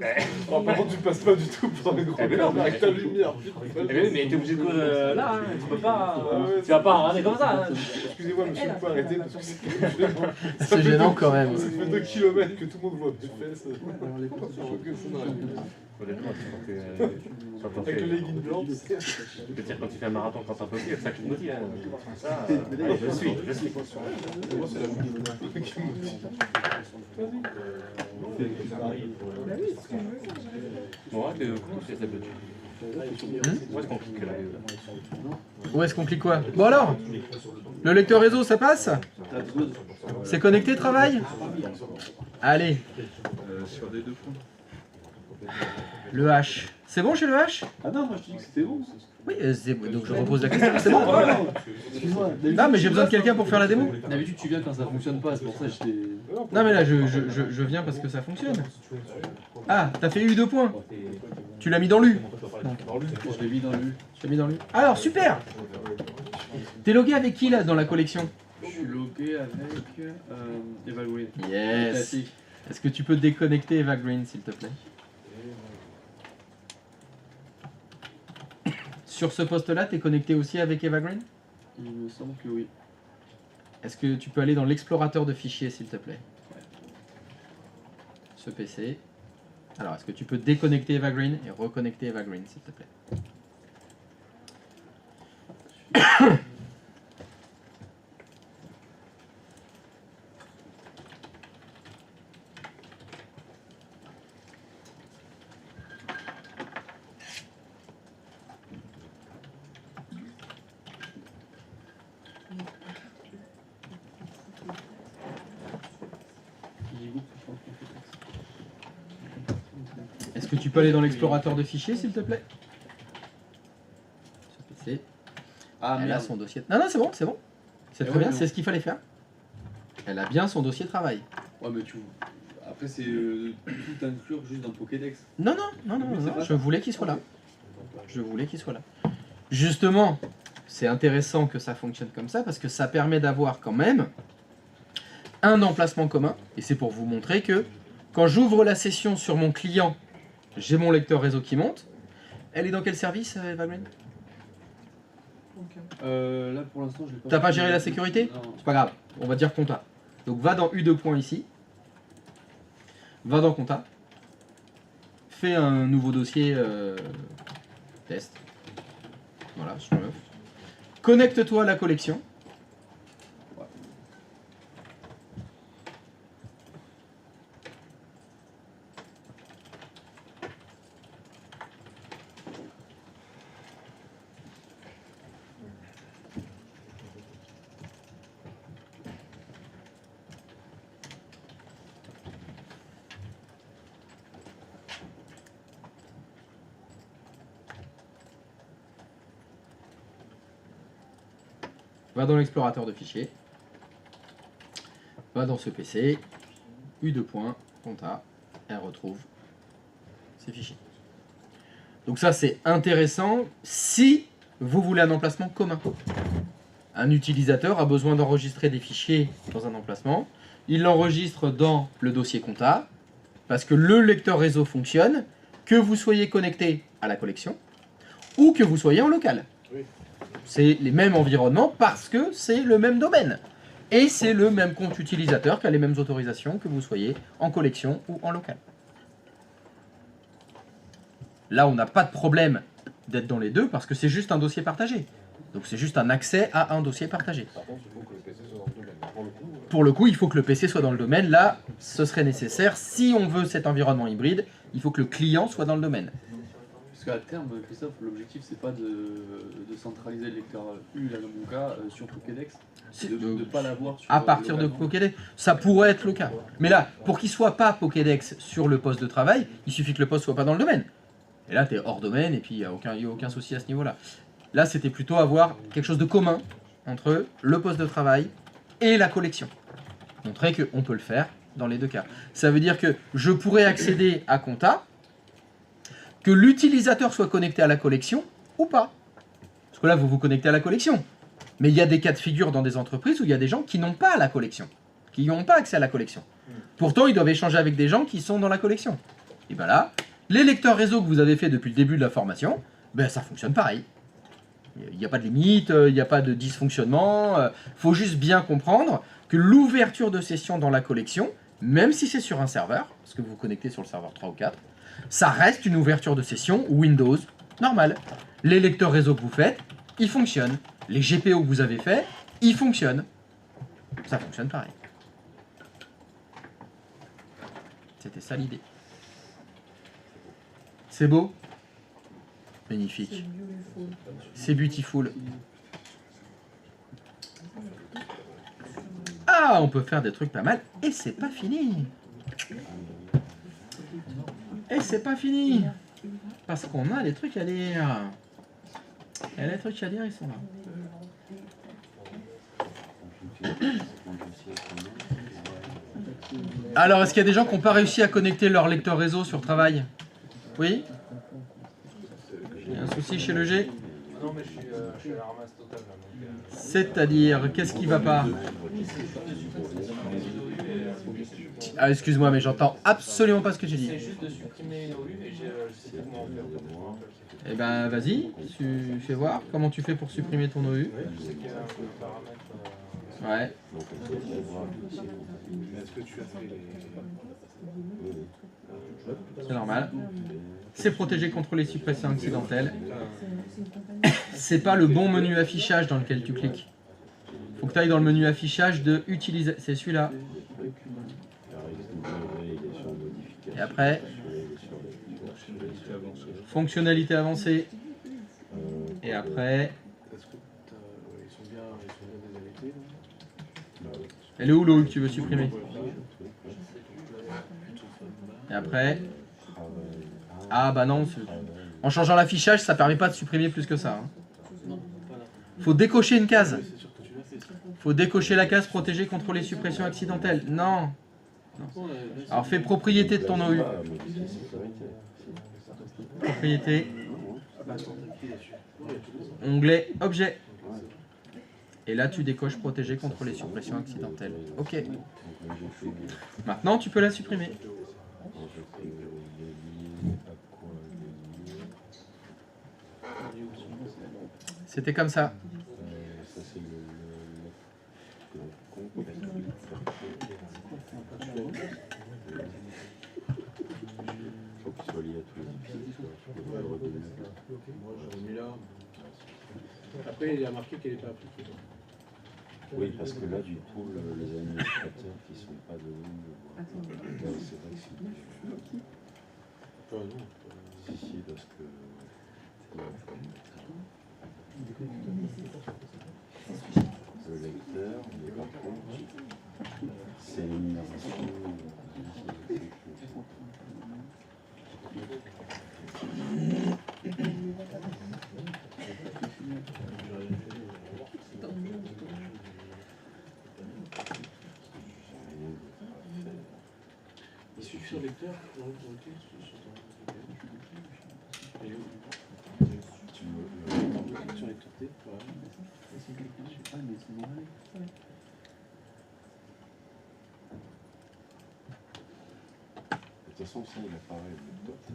par contre, tu passes pas du tout pour un grand Eh ben non, mais- avec ta lumière. Eh ben oui, mais t'es obligé de là, hein, tu peux pas. Ah ouais, Tu vas pas regarder comme ça. Hein. Excusez-moi, monsieur, vous pouvez arrêter parce que c'est gênant. C'est gênant quand même. Ça fait 2 km que tout le monde voit que tu fais. Ça. Honnêtement, quand t'en Avec le fais. legging blanc, tu sais. Je veux dire, quand tu fais un marathon, quand t'en peux plus, c'est ça qui te motive. Hein. Ça, je suis. Moi, c'est la musique qui me motive. Bon, comment tu les as Où est-ce qu'on clique là? Où est-ce qu'on clique quoi? Bon alors, le lecteur réseau ça passe? C'est connecté travail? Allez, Sur des deux points. le H. C'est bon chez le H? Ah non, moi je te dis que c'était bon. Oui, donc je repose la question. C'est bon? Excuse-moi. Non mais j'ai besoin de quelqu'un pour faire la démo. D'habitude, tu viens quand ça fonctionne pas, c'est pour ça que j'étais. Non mais là je viens parce que ça fonctionne. Ah, t'as fait U2 points. Tu l'as mis dans l'U. Je l'ai mis dans le. Tu l'as mis dans l'U. Alors super. T'es logué avec qui là dans la collection? Je suis logué avec Eva Green. Yes. Classique. Est-ce que tu peux déconnecter Eva Green s'il te plaît? Sur ce poste-là, t'es connecté aussi avec Eva Green? Il me semble que oui. Est-ce que tu peux aller dans l'explorateur de fichiers s'il te plaît? Ce PC. Alors, est-ce que tu peux déconnecter Eva Green et reconnecter Eva Green s'il te plaît? Frigo pour prendre Completex. Est-ce que tu peux aller dans l'explorateur de fichiers, s'il te plaît? Sur PC. Ah, Elle a merde. son dossier. Non, non, c'est bon, c'est bon. C'est très ouais, bien, mais c'est ce qu'il fallait faire. Elle a bien son dossier travail. Ouais, mais tu. Après, c'est tout inclure juste dans le Pokédex. Non, non, non, non, Oui, c'est non, pas je ça. voulais qu'il soit là. Je voulais qu'il soit là. Justement, c'est intéressant que ça fonctionne comme ça parce que ça permet d'avoir quand même un emplacement commun. Et c'est pour vous montrer que quand j'ouvre la session sur mon client, j'ai mon lecteur réseau qui monte. Elle est dans quel service, Eva Green? Là, pour l'instant, je l'ai pas. T'as pas géré la sécurité? Non. C'est pas grave, on va dire compta. Donc va dans U2 points ici. Va dans compta. Fais un nouveau dossier test. Voilà, sur le. Connecte-toi à la collection. Va dans l'explorateur de fichiers. Va dans ce PC. U2 points, compta. Elle retrouve ces fichiers. Donc ça c'est intéressant si vous voulez un emplacement commun. Un utilisateur a besoin d'enregistrer des fichiers dans un emplacement. Il l'enregistre dans le dossier compta parce que le lecteur réseau fonctionne, que vous soyez connecté à la collection ou que vous soyez en local. C'est les mêmes environnements parce que c'est le même domaine. Et c'est le même compte utilisateur qui a les mêmes autorisations que vous soyez en collection ou en local. Là, on n'a pas de problème d'être dans les deux parce que c'est juste un dossier partagé. Donc c'est juste un accès à un dossier partagé. Par contre, il faut que le PC soit dans le domaine. Pour le coup, il faut que le PC soit dans le domaine. Là, ce serait nécessaire. Si on veut cet environnement hybride, il faut que le client soit dans le domaine. Parce qu'à terme, Christophe, l'objectif c'est pas de centraliser le lecteur U, là dans mon cas, sur Pokédex, c'est de ne pas l'avoir sur. À partir de localement. Pokédex, ça pourrait être le cas. Mais là, pour qu'il soit pas Pokédex sur le poste de travail, il suffit que le poste soit pas dans le domaine. Et là, tu es hors domaine et puis il n'y a aucun souci à ce niveau-là. Là, c'était plutôt avoir quelque chose de commun entre le poste de travail et la collection. Montrer qu'on peut le faire dans les deux cas. Ça veut dire que je pourrais accéder à compta, que l'utilisateur soit connecté à la collection ou pas. Parce que là, vous vous connectez à la collection. Mais il y a des cas de figure dans des entreprises où il y a des gens qui n'ont pas la collection, qui n'ont pas accès à la collection. Pourtant, ils doivent échanger avec des gens qui sont dans la collection. Et bien là, les lecteurs réseau que vous avez fait depuis le début de la formation, ben ça fonctionne pareil. Il n'y a pas de limite, il n'y a pas de dysfonctionnement. Il faut juste bien comprendre que l'ouverture de session dans la collection, même si c'est sur un serveur, parce que vous vous connectez sur le serveur 3 ou 4, ça reste une ouverture de session Windows normale. Les lecteurs réseau que vous faites, ils fonctionnent. Les GPO que vous avez fait, ils fonctionnent. Ça fonctionne pareil. C'était ça l'idée. C'est beau? Magnifique. C'est beautiful. Ah, on peut faire des trucs pas mal. Et c'est pas fini. Et c'est pas fini. Parce qu'on a des trucs à lire. Et les trucs à lire, ils sont là. Alors, est-ce qu'il y a des gens qui n'ont pas réussi à connecter leur lecteur réseau sur travail? Oui? Il y a un souci chez le G? Non, mais je suis à la ramasse totale là. Donc, C'est-à-dire, qu'est-ce qui va pas? Ah, excuse-moi, mais j'entends absolument pas ce que tu dis. c'est juste de supprimer une OU et je sais pas comment faire. Eh ben, vas-y, tu fais voir comment tu fais pour supprimer ton OU. Je sais qu'il y a un paramètre. Ouais. Est-ce que tu as fait les. C'est normal. C'est protégé contre les suppressions accidentelles. C'est pas le bon menu affichage dans lequel tu cliques. Faut que tu ailles dans le menu affichage de utiliser. C'est celui-là. Et après, fonctionnalité avancée. Et après, Est-ce que ils sont bien désaffectés? elle est où l'eau que tu veux supprimer? Et après... Ah bah non, en changeant l'affichage, ça permet pas de supprimer plus que ça. Hein. Faut décocher une case. Faut décocher la case protégée contre les suppressions accidentelles. Non. Alors fais propriété de ton OU. Propriété. Onglet objet. Et là tu décoches protégé contre les suppressions accidentelles. Ok. Maintenant tu peux la supprimer. C'était comme ça. Après, il a marqué qu'elle n'est pas appliquée. Oui, parce que là, du coup, les administrateurs qui ne sont pas de nous, c'est vrai que c'est... Non. Si, parce que... Le lecteur, mais par contre, c'est l'énumération... Il suffit sur lecteur pour recruter sur lecteur T. De toute façon, ça, il apparaît le lecteur T.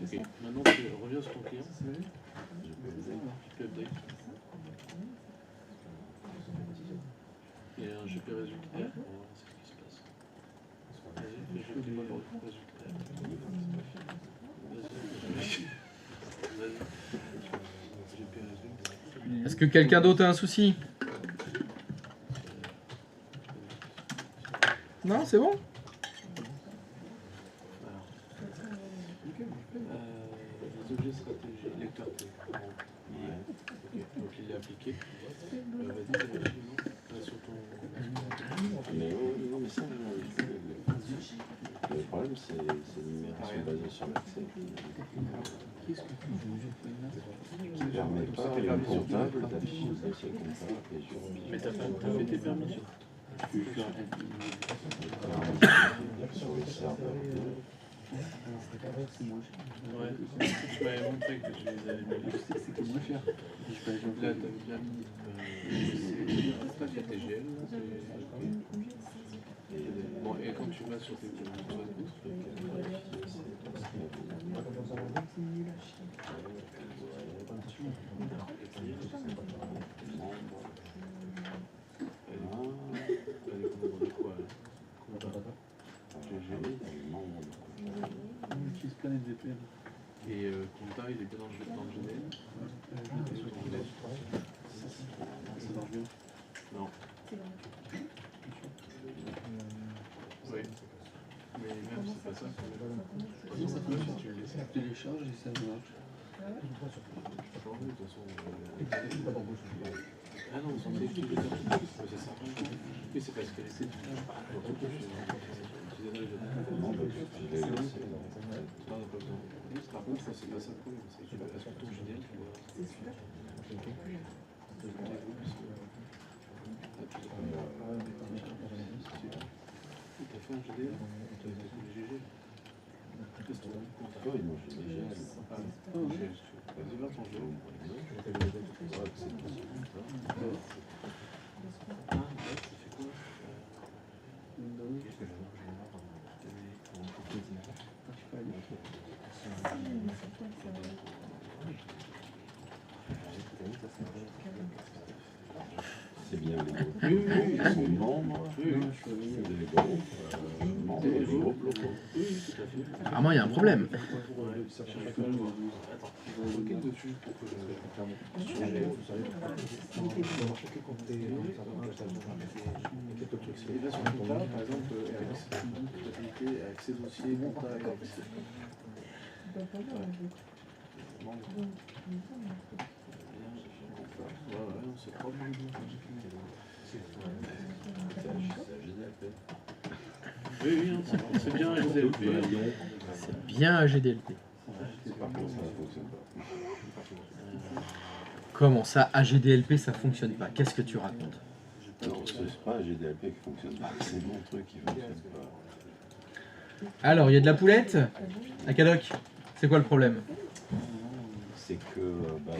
Ok, maintenant tu reviens sur ton client. Tu peux update. Il y a un GP résultat. On va voir ce qui se passe. Vas-y, fais GP résultat. Est-ce que quelqu'un d'autre a un souci? Non, c'est bon? Les objets stratégiques, lecteur T. Ok, donc il est appliqué. Vas-y, sur ton... Mais oui, non, mais ça, le problème, c'est l'énumération basée sur l'accès qui permet pas à un comptable d'afficher le dossier comptable et je... Mais t'as fait tes permis sur les serveurs. Ouais, tu m'avais montré que tu les avais mis. C'était moins cher. Là, t'avais bien mis ta TGL. Bon, et quand tu vas sur tes et compta, il est bien dans le GDL. Ça marche bien. Non. Oui. Mais même c'est pas ça. Comment ça peut si tu le laisses télécharge et ça marche. Ah non, c'est ça. Oui, c'est parce qu'elle essaie de faire. Par contre, c'est pas ça le problème. C'est que est-ce que ton GDL, tu vois. T'as fait un GDL? T'as fait le GG? Oui, moi j'ai déjà... Vas-y, va ton GDL. Ah, ouais, ça fait quoi? C'est bien les groupes. Oui, ils sont membres. Oui, Les groupes. Membres des groupes locaux. oui, tout à fait. Apparemment, il y a un problème. Requête dessus pour que et là sur compta, par exemple, accès dossier, compta et accès. Ouais, non, c'est pas bon. Oui, oui, hein, c'est bien HDLP. C'est bien HDLP. Par contre, ça ne fonctionne pas. Comment ça, HDLP, ça fonctionne pas? Qu'est-ce que tu racontes? Non, c'est pas GDLP qui fonctionne pas, c'est mon truc qui fonctionne pas. Alors, il y a de la poulette à Cadoc. C'est quoi le problème? C'est que là,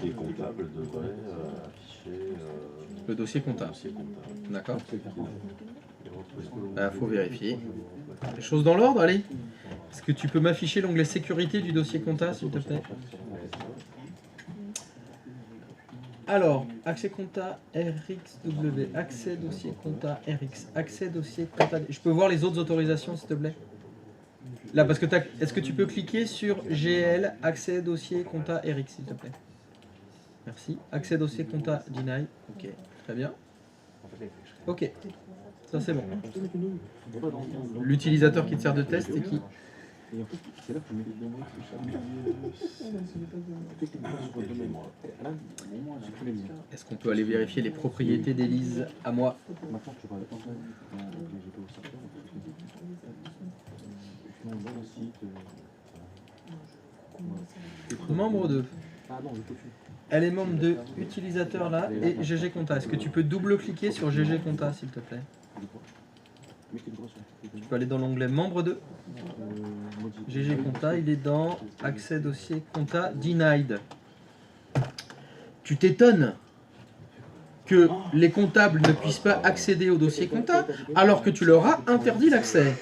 les comptables devraient afficher Le dossier comptable. dossier comptable. D'accord. Faut vérifier. Les choses dans l'ordre, allez. Est-ce que tu peux m'afficher l'onglet sécurité du dossier comptable, s'il te plaît? Alors, accès compta RXW, accès dossier compta RX, accès dossier compta. Je peux voir les autres autorisations, s'il te plaît? Là, parce que est-ce que tu peux cliquer sur GL, accès dossier compta RX, s'il te plaît? Merci. Accès dossier compta deny. Ok, très bien. Ok, ça c'est bon. L'utilisateur qui te sert de test, c'est qui? Est-ce qu'on peut aller vérifier les propriétés d'Élise à moi? Membre 2. Elle est membre de utilisateur là et GG Compta. Est-ce que tu peux double-cliquer sur GG Compta, s'il te plaît? Tu peux aller dans l'onglet membre 2. GG Compta, il est dans accès dossier compta denied. Tu t'étonnes que les comptables ne puissent pas accéder au dossier compta alors que tu leur as interdit l'accès.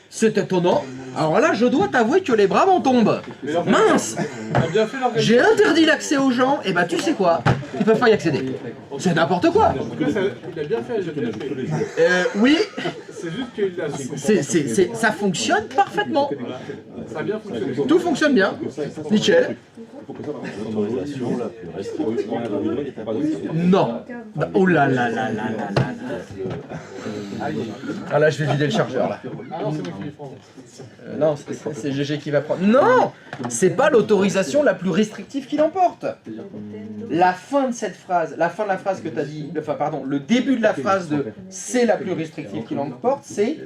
C'est étonnant. Alors là, je dois t'avouer que les bras m'en tombent. Mince! J'ai interdit l'accès aux gens, et bah tu sais quoi? Ils peuvent pas y accéder. C'est n'importe quoi. Il a bien fait, Oui, c'est juste qu'il a... ça fonctionne parfaitement. Ça a bien fonctionné. Tout fonctionne bien. Nickel. L'autorisation la plus restrictive. Non. Oh là là là là là là. Ah là, je vais vider le chargeur là. Ah non, c'est moi qui les prends. Non, c'est GG qui va prendre. Non, c'est pas l'autorisation la plus restrictive qui l'emporte. La fin de cette phrase, la fin de la phrase que tu as dit, enfin pardon, le début de la phrase de c'est la plus restrictive qui l'emporte, c'est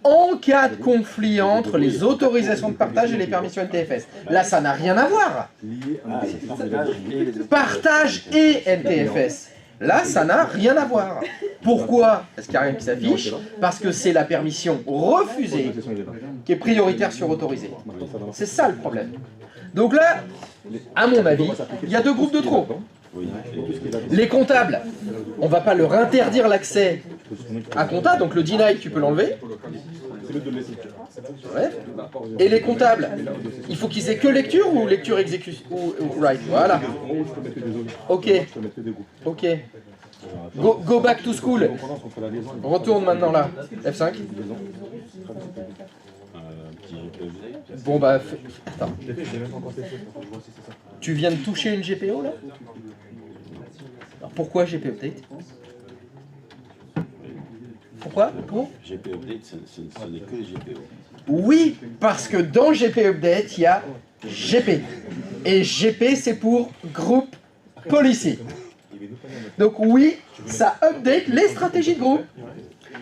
en cas de conflit entre les autorisations de partage et les permissions NTFS. Là, ça n'a rien à voir. Partage et NTFS. Là, ça n'a rien à voir. Pourquoi est-ce qu'il n'y a rien qui s'affiche? Parce que c'est la permission refusée qui est prioritaire sur autorisée. C'est ça le problème. Donc là, à mon avis, il y a deux groupes de trop. Les comptables, on ne va pas leur interdire l'accès à compta, donc le deny, tu peux l'enlever. Ouais. Et les comptables, il faut qu'ils aient que lecture ou lecture exécution ou write. Voilà. Ok. Ok. Go back to school. Retourne maintenant là. F5. Bon bah, attends. Tu viens de toucher une GPO là? Alors pourquoi GP Update? Pourquoi? Pour GP Update, ce n'est que les GPO. Oui, parce que dans GP Update, il y a GP. Et GP, c'est pour Group Policy. Donc oui, ça update les stratégies de groupe.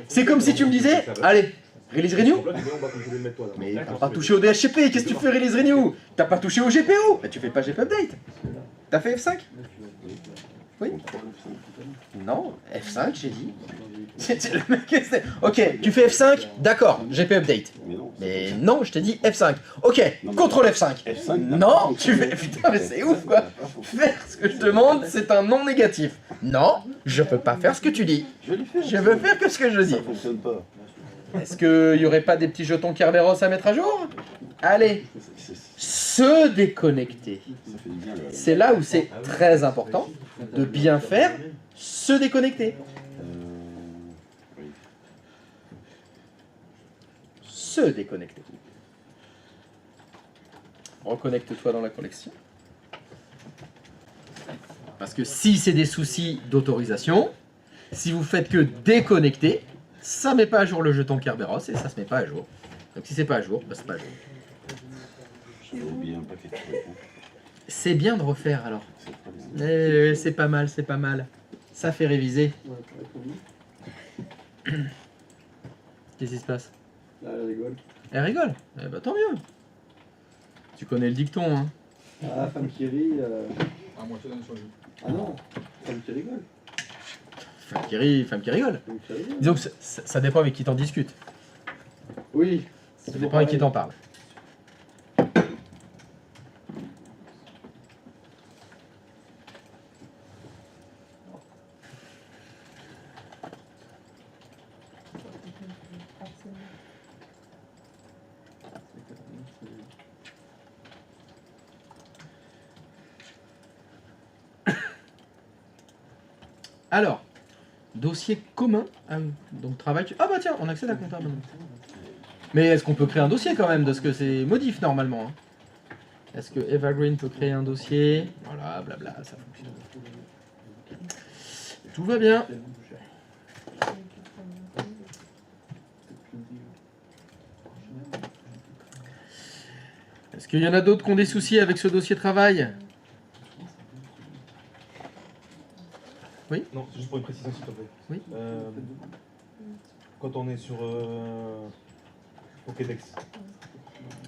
C'est comme si tu me disais, allez, Release Renew. Mais t'as pas touché au DHCP, qu'est-ce que tu fais Release Renew? T'as pas touché au GPO, mais tu fais pas GP Update. T'as fait F5? Oui. Non, F5, j'ai dit. Le mec, ok, tu fais F5, d'accord, GP Update. Mais non, je t'ai dit F5. Ok, contrôle F5. Non, tu fais... Putain, mais c'est ouf, quoi. Faire ce que je demande, c'est un non négatif. Non, je peux pas faire ce que tu dis. Je veux faire que ce que je dis. Ça fonctionne pas. Est-ce qu'il y aurait pas des petits jetons Kerberos à mettre à jour? Allez, se déconnecter. C'est là où c'est très important de bien faire se déconnecter. Se déconnecter. Reconnecte-toi dans la collection. Parce que si c'est des soucis d'autorisation, si vous faites que déconnecter, ça met pas à jour le jeton Kerberos et ça se met pas à jour. Donc si c'est pas à jour, bah c'est pas à jour. J'ai oublié un paquet de trucs. C'est bien de refaire alors. C'est pas mal, c'est pas mal. Ça fait réviser. Qu'est-ce qui se passe? Là, elle rigole. Elle rigole? Eh bah tant mieux. Tu connais le dicton, hein. Ah, femme qui rit. Ah, moi, je te donne sur lui. Ah non, femme qui rigole. Femme qui rit, femme qui rigole. Femme qui rigole. Disons que ça dépend avec qui t'en discutes. Oui. Ça dépend avec qui t'en parle. Alors, dossier commun. Ah, oui. Donc travail. Ah bah tiens, on accède à la compta maintenant. Mais est-ce qu'on peut créer un dossier quand même de ce que c'est modif normalement hein? Est-ce que Evergreen peut créer un dossier? Voilà, blabla, ça fonctionne. Tout va bien. Est-ce qu'il y en a d'autres qui ont des soucis avec ce dossier travail? Non, c'est juste pour une précision s'il te plaît. Oui. Quand on est sur Pokédex,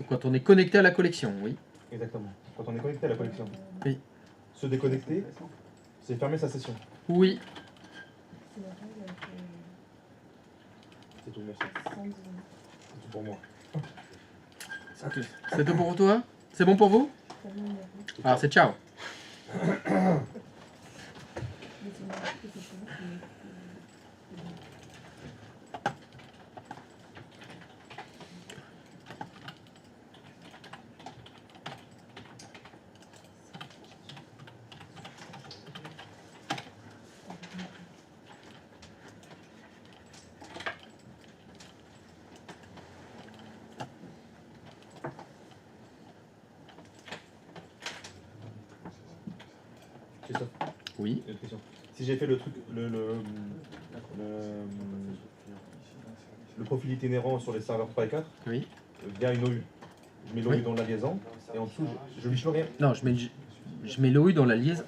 Quand on est connecté à la collection, oui. exactement. Quand on est connecté à la collection, Oui. se déconnecter, c'est fermer sa session. Oui. C'est tout, merci. C'est tout pour moi. C'est tout pour toi? C'est bon pour vous? Alors c'est ciao. Christophe, Oui. une question. Si j'ai fait le truc, le profil itinérant sur les serveurs 3 et 4, Oui. via une OU, je mets l'OU Oui. dans la liaison, et en dessous, je liche rien. Non, je mets l'OU dans la liaison.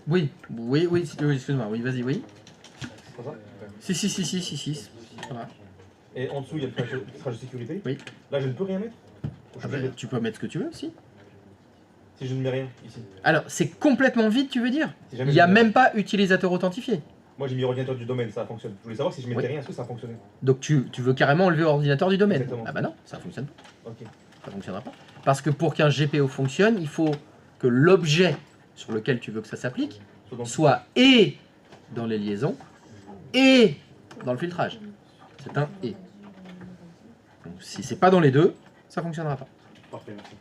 Oui, oui, oui, excuse-moi, oui, vas-y, oui. C'est pas ça? Si. Ça va. Et en dessous, il y a le filtrage de sécurité. Oui. Là, je ne peux rien mettre. Ou je Ah suis bah, obligé de- tu peux mettre ce que tu veux, si. Si je ne mets rien ici. Alors, c'est complètement vide, tu veux dire? Si Il jamais n'y a je mets- même pas utilisateur authentifié. Moi, j'ai mis ordinateur du domaine, ça fonctionne. Je voulais savoir si je mettais Oui. rien, est-ce que ça fonctionnait? Donc tu veux carrément enlever l'ordinateur du domaine. Exactement. Ah bah non, ça fonctionne pas. Ok. Ça fonctionnera pas. Parce que pour qu'un GPO fonctionne, il faut que l'objet sur lequel tu veux que ça s'applique Donc, soit et dans les liaisons et dans le filtrage. C'est un et. Donc si c'est pas dans les deux, ça fonctionnera pas. parfait, merci.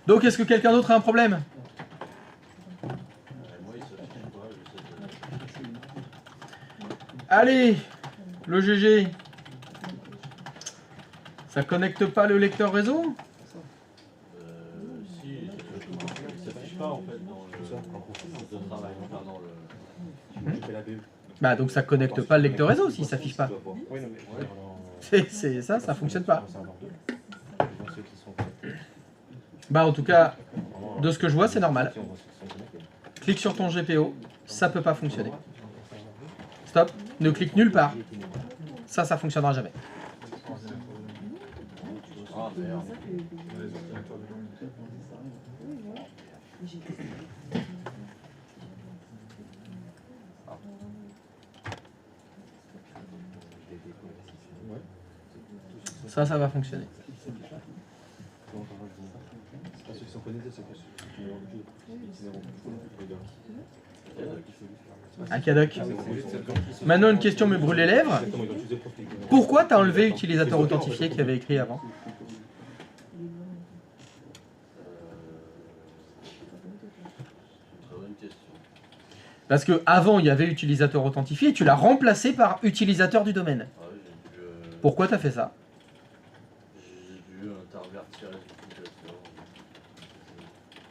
Donc est-ce que quelqu'un d'autre a un problème? Allez, le GG. Ça connecte pas le lecteur réseau? Si, ça s'affiche pas en fait dans le travail, enfin dans le... Je fais la BE. Bah donc ça connecte pas le lecteur réseau s'il s'affiche pas. Oui, non, mais... C'est ça, ça fonctionne pas. Bah en tout cas, de ce que je vois, c'est normal. Clique sur ton GPO, ça peut pas fonctionner. Stop, ne clique nulle part. Ça fonctionnera jamais. Ah merde. Ça va fonctionner. C'est pas ceux qui sont connectés, c'est que ceux qui ont À Cadoc. Maintenant une question me brûle les lèvres. Exactement, ils ont utilisé profil. Pourquoi t'as enlevé utilisateur authentifié qu'il y avait écrit avant? Très bonne question. Parce que avant il y avait utilisateur authentifié et tu l'as remplacé par utilisateur du domaine. Ah oui, j'ai dû... Pourquoi t'as fait ça? J'ai dû intervertir les utilisateurs.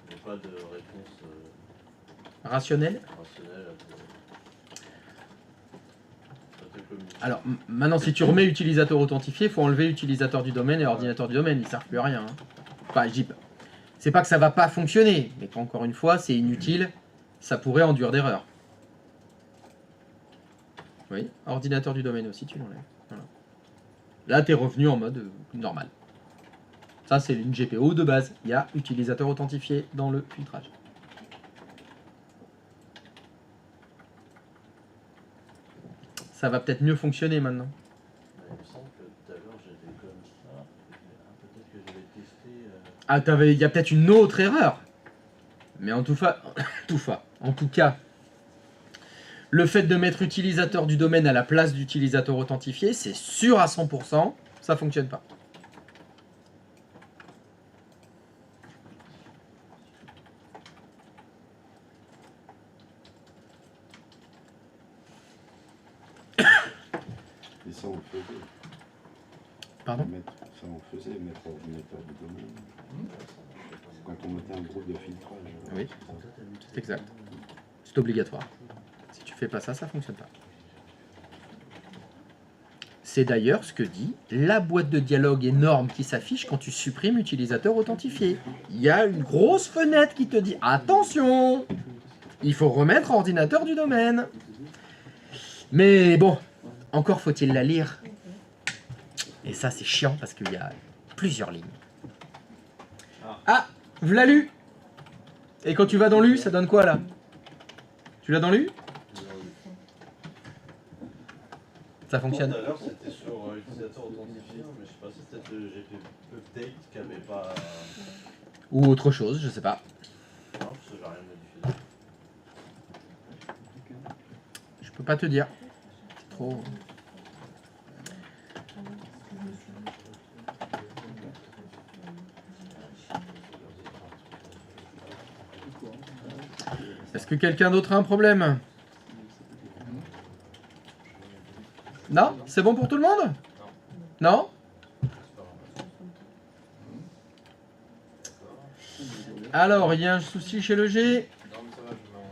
Il n'y a pas de réponse Rationnel? rationnelle à ça. Peut-être Alors, maintenant, si tu remets utilisateur authentifié, il faut enlever utilisateur du domaine et ordinateur du domaine. Ils ne servent plus à rien. Hein. Enfin, je dis pas. C'est pas que ça va pas fonctionner, mais qu'encore une fois, c'est inutile. Ça pourrait enduire d'erreurs. Oui, ordinateur du domaine aussi, tu l'enlèves. Voilà. Là, tu es revenu en mode normal. Ça, c'est une GPO de base. Il y a utilisateur authentifié dans le filtrage. Ça va peut-être mieux fonctionner maintenant. Il me semble que tout à l'heure j'étais comme ça. Peut-être que j'avais testé. Ah, il y a peut-être une autre erreur. Mais en tout cas, le fait de mettre utilisateur du domaine à la place d'utilisateur authentifié, c'est sûr à 100%, ça fonctionne pas. Et ça, on le faisait. Pardon ? Ça, on faisait, mettre ordinateur du domaine. Quand on mettait un groupe de filtrage. Oui, c'est exact. C'est obligatoire. Si tu fais pas ça, ça fonctionne pas. C'est d'ailleurs ce que dit la boîte de dialogue énorme qui s'affiche quand tu supprimes utilisateur authentifié. Il y a une grosse fenêtre qui te dit « Attention ! Il faut remettre ordinateur du domaine !» Mais bon, encore faut-il la lire. Et ça, c'est chiant parce qu'il y a plusieurs lignes. Ah, v'là lu. Et quand tu vas dans lu, ça donne quoi là? Tu l'as dans lu? Ça fonctionne. Tout à l'heure c'était sur utilisateur authentifié, mais je sais pas si c'était le GP update qui avait pas. Ou autre chose, je sais pas. Non, parce que j'ai rien modifié. Je peux pas te dire. C'est trop. Est-ce que quelqu'un d'autre a un problème? Non? C'est bon pour tout le monde? Non? Alors, il y a un souci chez le G. Non, mais ça va, je m'arrange.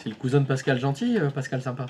C'est le cousin de Pascal gentil, Pascal sympa.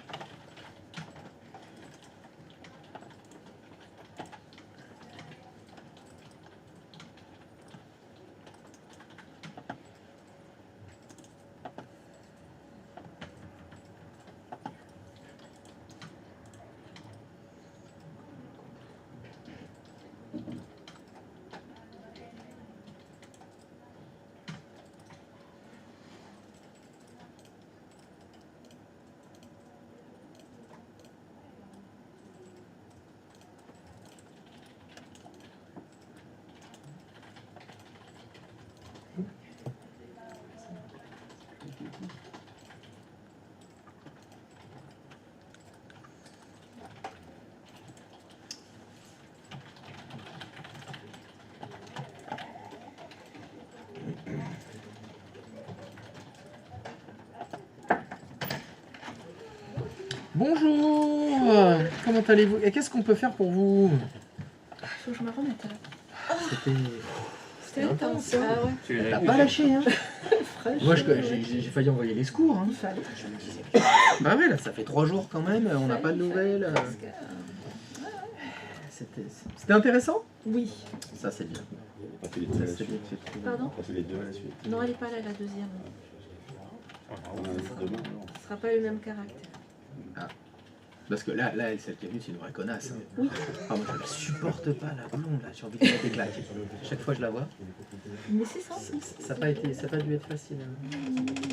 Bonjour, comment allez-vous? Et qu'est-ce qu'on peut faire pour vous? Faut que je me remette. C'était intense. Ah ouais. T'as pas lâché, hein? Fraîche. Moi, j'ai failli envoyer les secours. Hein. Il fallait. Bah ouais, là, ça fait 3 jours quand même, on n'a pas de nouvelles. C'était intéressant? Oui. Ça, c'est bien. Pas fait les deux à la C'est suite. bien que c'est trouvé. Pardon? Pas fait les deux à la suite. Non, elle est pas là, la deuxième. Demain, alors. Ce sera pas le même caractère. Parce que là, celle qui est venue, c'est une vraie connasse. Hein. Oui. Ah, moi, je la supporte pas, la blonde, là. J'ai envie de mettre des claques. Chaque fois que je la vois. Mais c'est ça. Ça n'a pas dû être facile. Hein.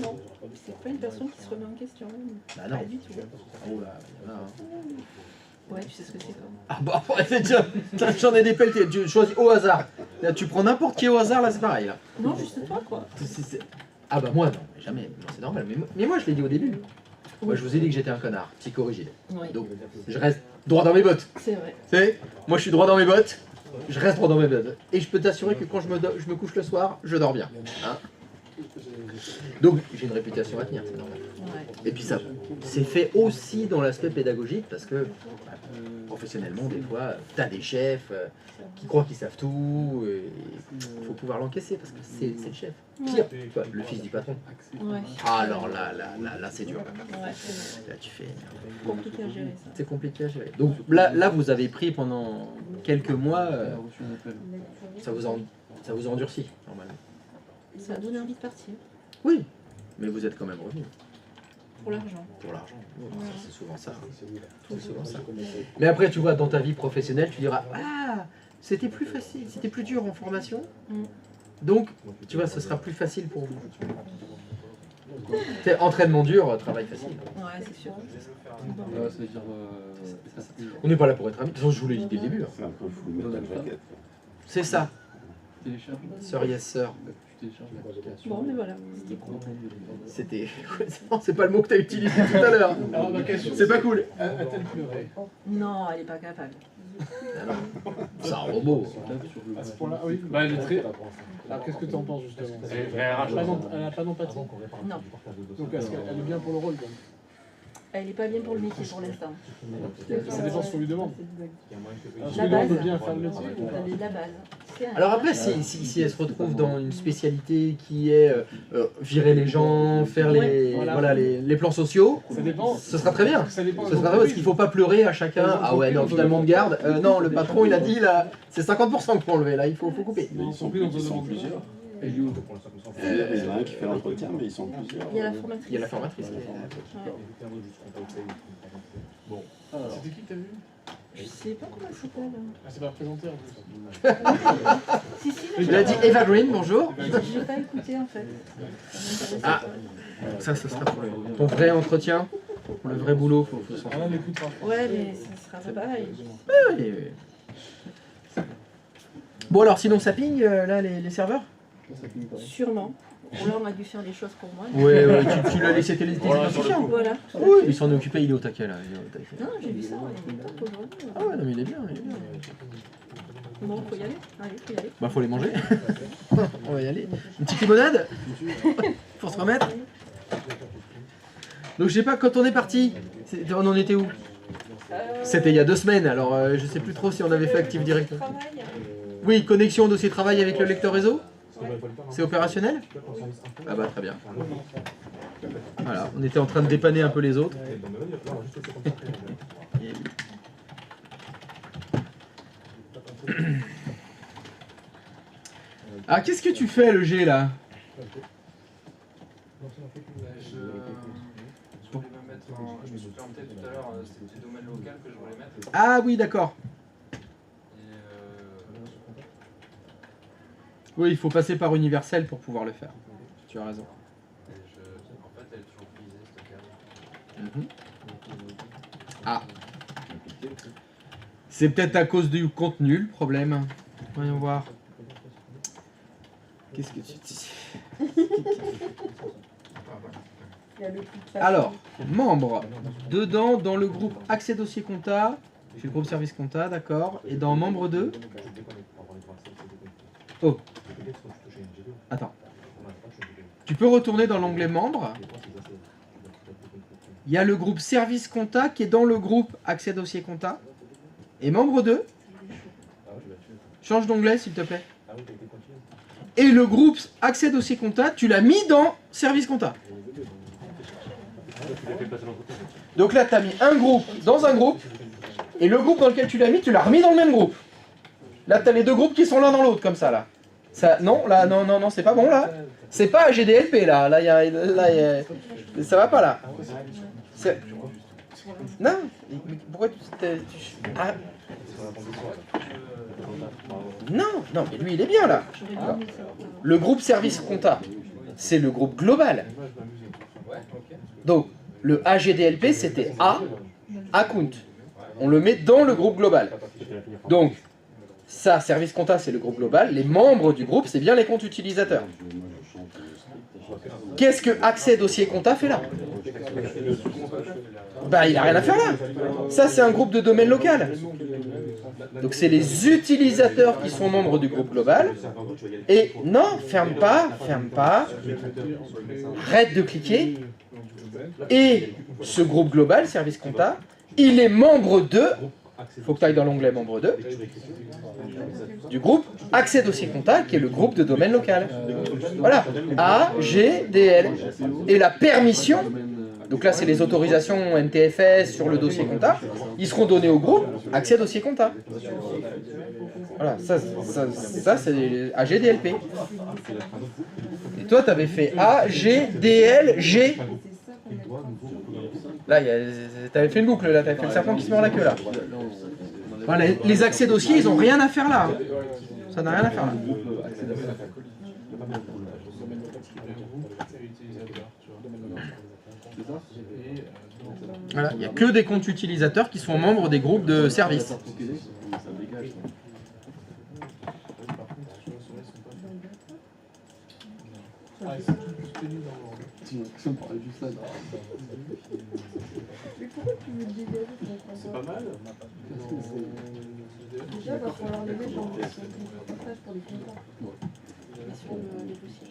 Non, c'est pas une personne qui se remet en question. Bah non. Pas du tout. Oh là, il y en a. Hein. Ouais, tu sais ce que c'est quoi. Ah bah, ouais, c'est déjà. J'en ai des pelletés. Tu choisis au hasard. Là, tu prends n'importe qui au hasard, là, c'est pareil. Là. Non, juste toi, quoi. Ah bah, moi, non, jamais. Non, c'est normal. Mais moi, je l'ai dit au début. Moi, je vous ai dit que j'étais un connard, psychorigide. Oui. Donc, je reste droit dans mes bottes. C'est vrai. Tu sais, moi, je suis droit dans mes bottes. Je reste droit dans mes bottes. Et je peux t'assurer que quand je me couche le soir, je dors bien. Hein. Donc, j'ai une réputation à tenir, c'est normal. Ouais. Et puis ça, c'est fait aussi dans l'aspect pédagogique parce que professionnellement, des fois, t'as des chefs qui croient qu'ils savent tout et il faut pouvoir l'encaisser parce que c'est le chef. Pire, toi, le fils du patron. Ouais. Ah, alors là, c'est dur. Ouais, c'est Là, tu fais. compliqué à gérer ça. C'est compliqué à gérer. Donc là, vous avez pris pendant quelques mois, ça vous a endurci, normalement. Ça a donné envie de partir. Oui, mais vous êtes quand même revenu. Pour l'argent. Pour l'argent. Oui, Voilà. c'est souvent ça. C'est souvent ça. Mais après, tu vois, dans ta vie professionnelle, tu diras ah, c'était plus facile, c'était plus dur en formation. Mm. Donc, tu vois, ce sera plus facile pour vous. C'est entraînement dur, travail facile. Ouais, c'est sûr. C'est-à-dire. On n'est pas là pour être amis. De toute façon, je vous l'ai dit dès le début. Hein. C'est un peu full metal jacket. C'est ça. Télécharge. Sœur, yes, sœur. Tu télécharges l'application. Bon, mais voilà. C'était. Non, c'est pas le mot que tu as utilisé tout à l'heure. Alors, ma question, C'est pas cool. a-t-elle pleuré? Non, elle est pas capable. Ah non. C'est un robot. À ce point-là, oui. Bah, elle est très. Alors, qu'est-ce que tu en penses justement? Elle a pas d'empathie. Non. Donc, est-ce qu'elle est bien pour le rôle, donc? Elle est pas bien pour le métier pour l'instant. Ça dépend ce qu'on lui demande. La base. veut bien faire le métier. La base. C'est un- Alors après, si elle se retrouve dans une spécialité qui est virer les gens, faire les, Voilà. voilà, les plans sociaux, Ça dépend. ce sera très bien. Ça dépend. Ce sera très bien parce qu'il ne faut pas pleurer à chacun. Ah ouais, non, finalement de garde. Non, le patron il a dit là, c'est 50% qu'il faut enlever, là il faut couper. Ils sont plus dans un demande plusieurs. Il y en a un qui fait l'entretien, mais ils sont plusieurs. Il y a la formatrice. Il y a la formatrice. Ouais. C'était qui que t'as vu? Je sais pas comment elle s'appelle. Ah, c'est pas présenté en plus. Si, si, Il a dit Eva Green, bonjour. j'ai pas écouté en fait. Ah, ça ce sera pour ton vrai entretien, pour le vrai boulot, faut s'en Ah, on l'écoutera. Ouais, mais ça sera pas pareil. Oui, oui. Bon alors sinon ça ping là les serveurs? Sûrement. Bon, là, on a dû faire des choses pour moi. Ouais, tu l'as laissé tes identifiants. Voilà. Oui, il s'en est occupé, il est au taquet là. Il est au taquet. Non, j'ai vu ça, il est top aujourd'hui. Ah ouais, non mais il est bien, il est bien. Bon, faut y aller. Allez, faut y aller. Bah faut les manger. On va y aller. Une petite limonade pour se remettre. Donc je sais pas, quand on est parti, on en était où? C'était il y a 2 semaines, alors je sais plus trop si on avait fait Active Directory. Travail. Oui, connexion dossier travail avec le lecteur réseau. C'est opérationnel? Ah bah très bien. Voilà, on était en train de dépanner un peu les autres. Ah, qu'est-ce que tu fais, le G, là? Je voulais me mettre en... Je me suis planté tout à l'heure, c'était le domaine local que je voulais mettre. Ah oui, d'accord. Et Oui, il faut passer par universel pour pouvoir le faire. Tu as raison. en fait, elle est toujours brisée, cette case. Ah. C'est peut-être à cause du contenu, le problème. Voyons voir. Qu'est-ce que tu dis? Alors, membres. Dedans, dans le groupe accès dossier compta, j'ai le groupe service compta, d'accord. Et dans membre 2. Oh. Attends. Tu peux retourner dans l'onglet membres. Il y a le groupe service compta qui est dans le groupe accès dossier compta. Et membre 2. Change d'onglet, s'il te plaît. Et le groupe accès dossier compta, tu l'as mis dans service compta. Donc là, tu as mis un groupe dans un groupe, et le groupe dans lequel tu l'as mis, tu l'as remis dans le même groupe. Là, tu as les deux groupes qui sont l'un dans l'autre, comme ça, là. Ça, non, là, non, c'est pas bon, là. C'est pas GDLP, là. Ça va pas, là. Non, pourquoi tu... Ah. Non, mais lui, il est bien, là. Alors, le groupe service compta, c'est le groupe global. Donc, le AGDLP, c'était account. On le met dans le groupe global. Donc, ça, service compta, c'est le groupe global. Les membres du groupe, c'est bien les comptes utilisateurs. Qu'est-ce que accès dossier compta fait là? Bah, il n'a rien à faire là. Ça, c'est un groupe de domaine local. Donc, c'est les utilisateurs qui sont membres du groupe global. Et non, ferme pas. Arrête de cliquer. Et ce groupe global, service compta, il est membre de, il faut que tu ailles dans l'onglet membre 2, du groupe accès dossier compta, qui est le groupe de domaine local. Voilà, A, G, D, L. Et la permission, donc là c'est les autorisations NTFS sur le dossier compta, ils seront donnés au groupe accès dossier compta. Voilà, ça c'est AGDLP. Et toi tu avais fait A, G, D, L, G. Là, t'avais fait une boucle, là, t'avais fait le serpent qui se mord la queue, là. Voilà, les accès dossiers, ils n'ont rien à faire là. Hein. Ça n'a rien à faire là. Voilà, il n'y a que des comptes utilisateurs qui sont membres des groupes de services. Mais pourquoi tu veux le dégager? C'est pas mal. Déjà, il va falloir les mettre dans le partage pour les comptes. Et sur les dossiers.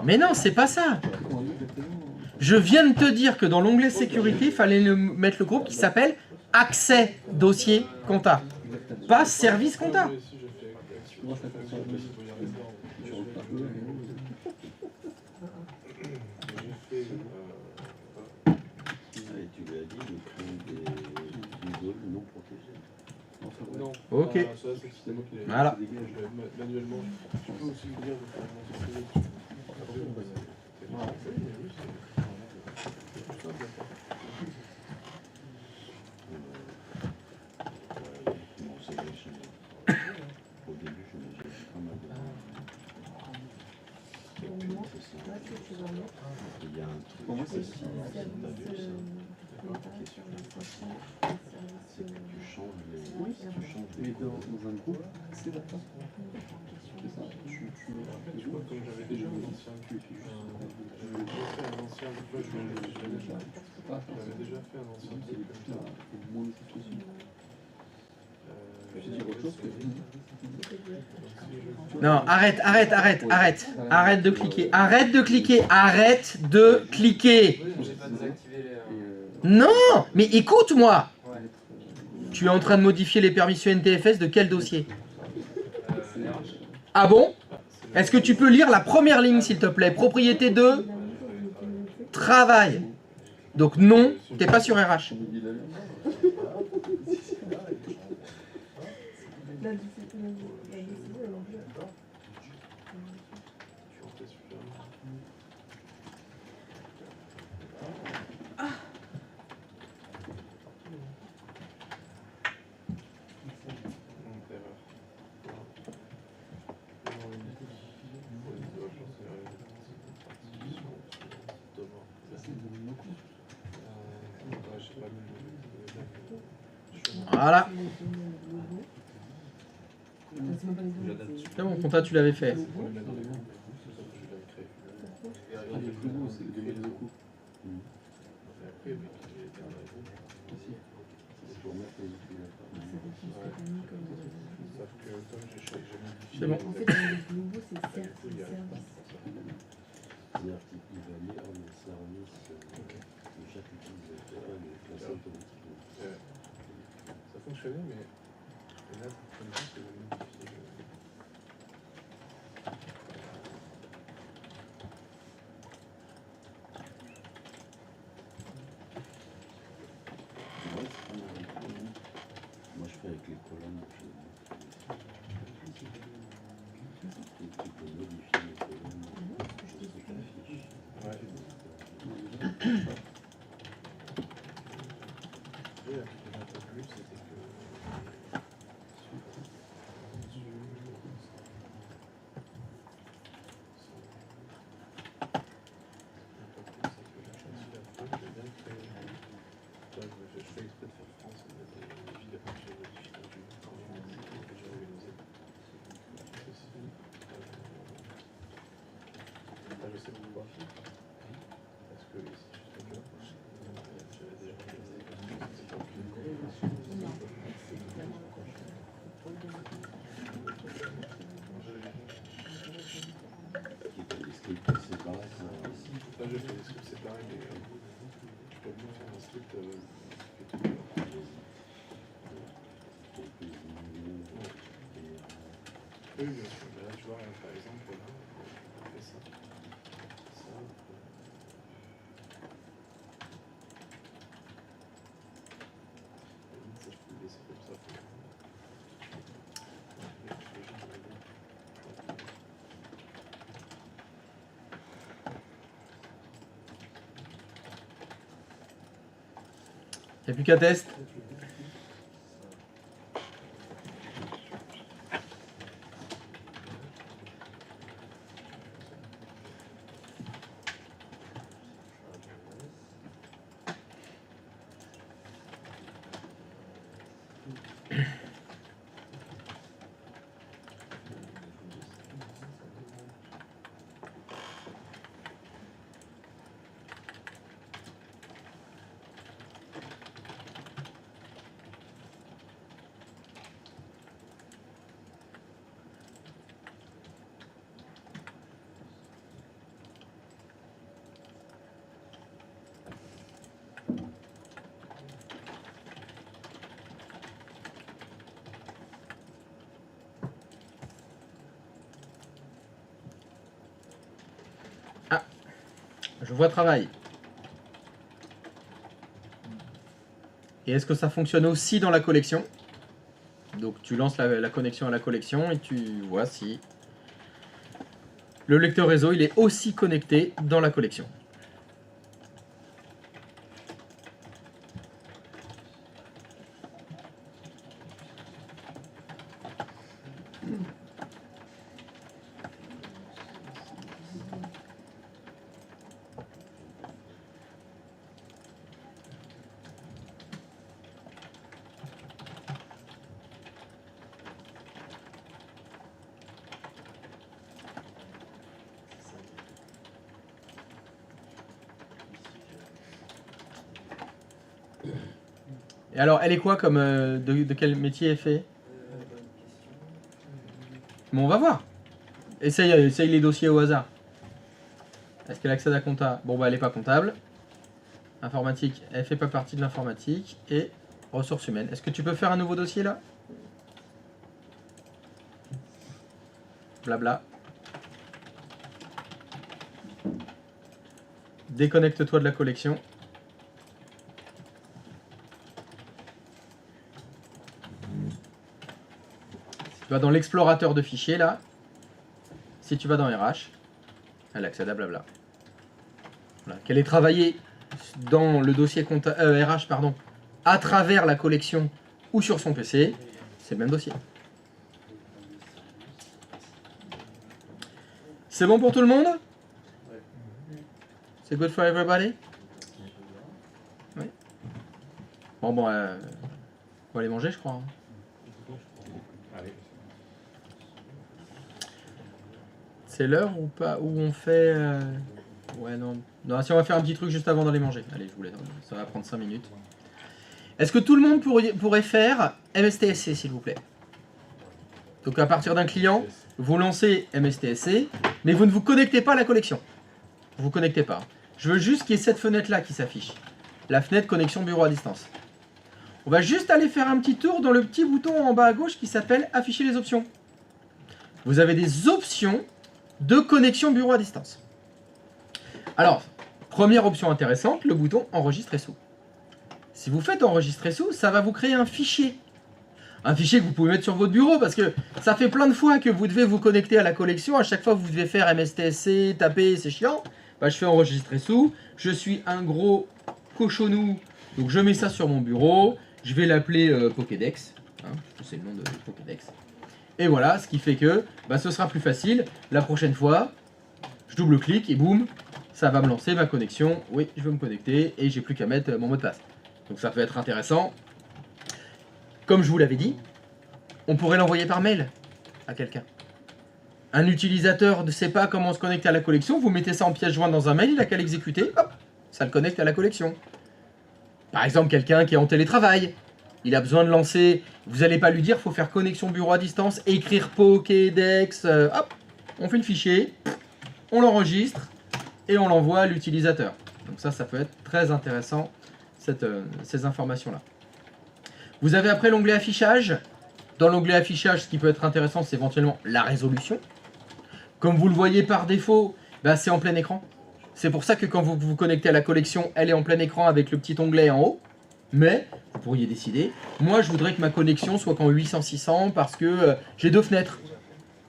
Mais non, c'est pas ça. Je viens de te dire que dans l'onglet sécurité, il fallait mettre le groupe qui s'appelle accès dossier compta, pas service compta. Ok. Voilà. Manuellement, tu peux aussi me dire Pour moi, c'est ça. Mais dans un groupe, c'est la fin. C'est ça. Tu vois, comme j'avais déjà un ancien, j'avais fait un ancien, Ah, On avait déjà fait un ancien truc comme ça. moins de choses dessus. Je vais dire autre chose que. Non, arrête, arrête, arrête, arrête. Arrête de cliquer, arrête de cliquer, arrête de cliquer. Oui, j'ai pas désactivé les. Non, mais écoute-moi. Ouais. Tu es en train de modifier les permissions NTFS de quel dossier? RH. Ah bon? Est-ce que tu peux lire la première ligne, s'il te plaît? Propriété de travail. Donc non, t'es pas sur RH. La décision, elle en veut. Voilà. C'est bon, compta, tu l'avais fait. Ah, le plus beau, c'est de mettre le coup. C'est bon. En fait, le logo, c'est service. C'est-à-dire qu'il va lire le service de chaque utilisateur et le classer automatiquement. Ça fonctionnait, mais là, comme ça, c'est modifié. Moi, je fais avec les colonnes. Tu peux modifier les colonnes. Ouais. Et là, ce que j'ai un peu plus, c'était que. Je fais exprès de faire France, et de j'ai modifié quand j'ai organisé. Là, je sais pourquoi. Parce que c'est juste un job. J'avais déjà organisé. C'est pas Les scripts séparés. Là, je fais des scripts séparés, mais je peux bien faire un script que tu oui, bien sûr. Là, tu vois, par exemple, là, on fait ça. Ça. Ça, je peux le laisser comme ça. Y'a plus qu'à test. Je vois travail. Et est-ce que ça fonctionne aussi dans la collection? Donc tu lances la connexion à la collection et tu vois si le lecteur réseau il est aussi connecté dans la collection. Et alors, elle est quoi comme... de quel métier elle fait? Bon, on va voir. Essaye les dossiers au hasard. Est-ce qu'elle accède à compta? Bon, bah, elle n'est pas comptable. Informatique, elle fait pas partie de l'informatique. Et ressources humaines. Est-ce que tu peux faire un nouveau dossier, là? Blabla. Déconnecte-toi de la collection. Tu vas dans l'explorateur de fichiers, là. Si tu vas dans RH, elle accède à blabla. Voilà. Qu'elle ait travaillé dans le dossier RH, pardon, à travers la collection ou sur son PC, c'est le même dossier. C'est bon pour tout le monde? C'est good for everybody? Oui. Bon, on va aller manger, je crois. Hein. C'est l'heure ou pas? Où on fait... Ouais, non. Non, si on va faire un petit truc juste avant d'aller manger. Allez, je vous laisse. Ça va prendre 5 minutes. Est-ce que tout le monde pourrait faire MSTSC, s'il vous plaît? Donc à partir d'un client, vous lancez MSTSC, mais vous ne vous connectez pas à la collection. Vous ne vous connectez pas. Je veux juste qu'il y ait cette fenêtre-là qui s'affiche. La fenêtre connexion bureau à distance. On va juste aller faire un petit tour dans le petit bouton en bas à gauche qui s'appelle afficher les options. Vous avez des options de connexion bureau à distance. Alors, première option intéressante, le bouton enregistrer sous. Si vous faites enregistrer sous, ça va vous créer un fichier. Un fichier que vous pouvez mettre sur votre bureau parce que ça fait plein de fois que vous devez vous connecter à la collection. À chaque fois, vous devez faire MSTSC, taper, c'est chiant. Bah, je fais enregistrer sous. Je suis un gros cochonou, donc je mets ça sur mon bureau. Je vais l'appeler Pokédex. Hein, c'est le nom de Pokédex. Et voilà, ce qui fait que bah, ce sera plus facile. La prochaine fois, je double-clique et boum, ça va me lancer ma connexion. Oui, je veux me connecter et j'ai plus qu'à mettre mon mot de passe. Donc ça peut être intéressant. Comme je vous l'avais dit, on pourrait l'envoyer par mail à quelqu'un. Un utilisateur ne sait pas comment se connecter à la collection, vous mettez ça en pièce jointe dans un mail, il n'a qu'à l'exécuter, hop, ça le connecte à la collection. Par exemple, quelqu'un qui est en télétravail, il a besoin de lancer, vous n'allez pas lui dire, il faut faire connexion bureau à distance, écrire Pokédex, hop, on fait le fichier, on l'enregistre et on l'envoie à l'utilisateur. Donc ça peut être très intéressant, ces informations-là. Vous avez après l'onglet affichage. Dans l'onglet affichage, ce qui peut être intéressant, c'est éventuellement la résolution. Comme vous le voyez par défaut, bah, c'est en plein écran. C'est pour ça que quand vous vous connectez à la collection, elle est en plein écran avec le petit onglet en haut. Mais vous pourriez décider, moi je voudrais que ma connexion soit qu'en 800-600 parce que j'ai 2 fenêtres.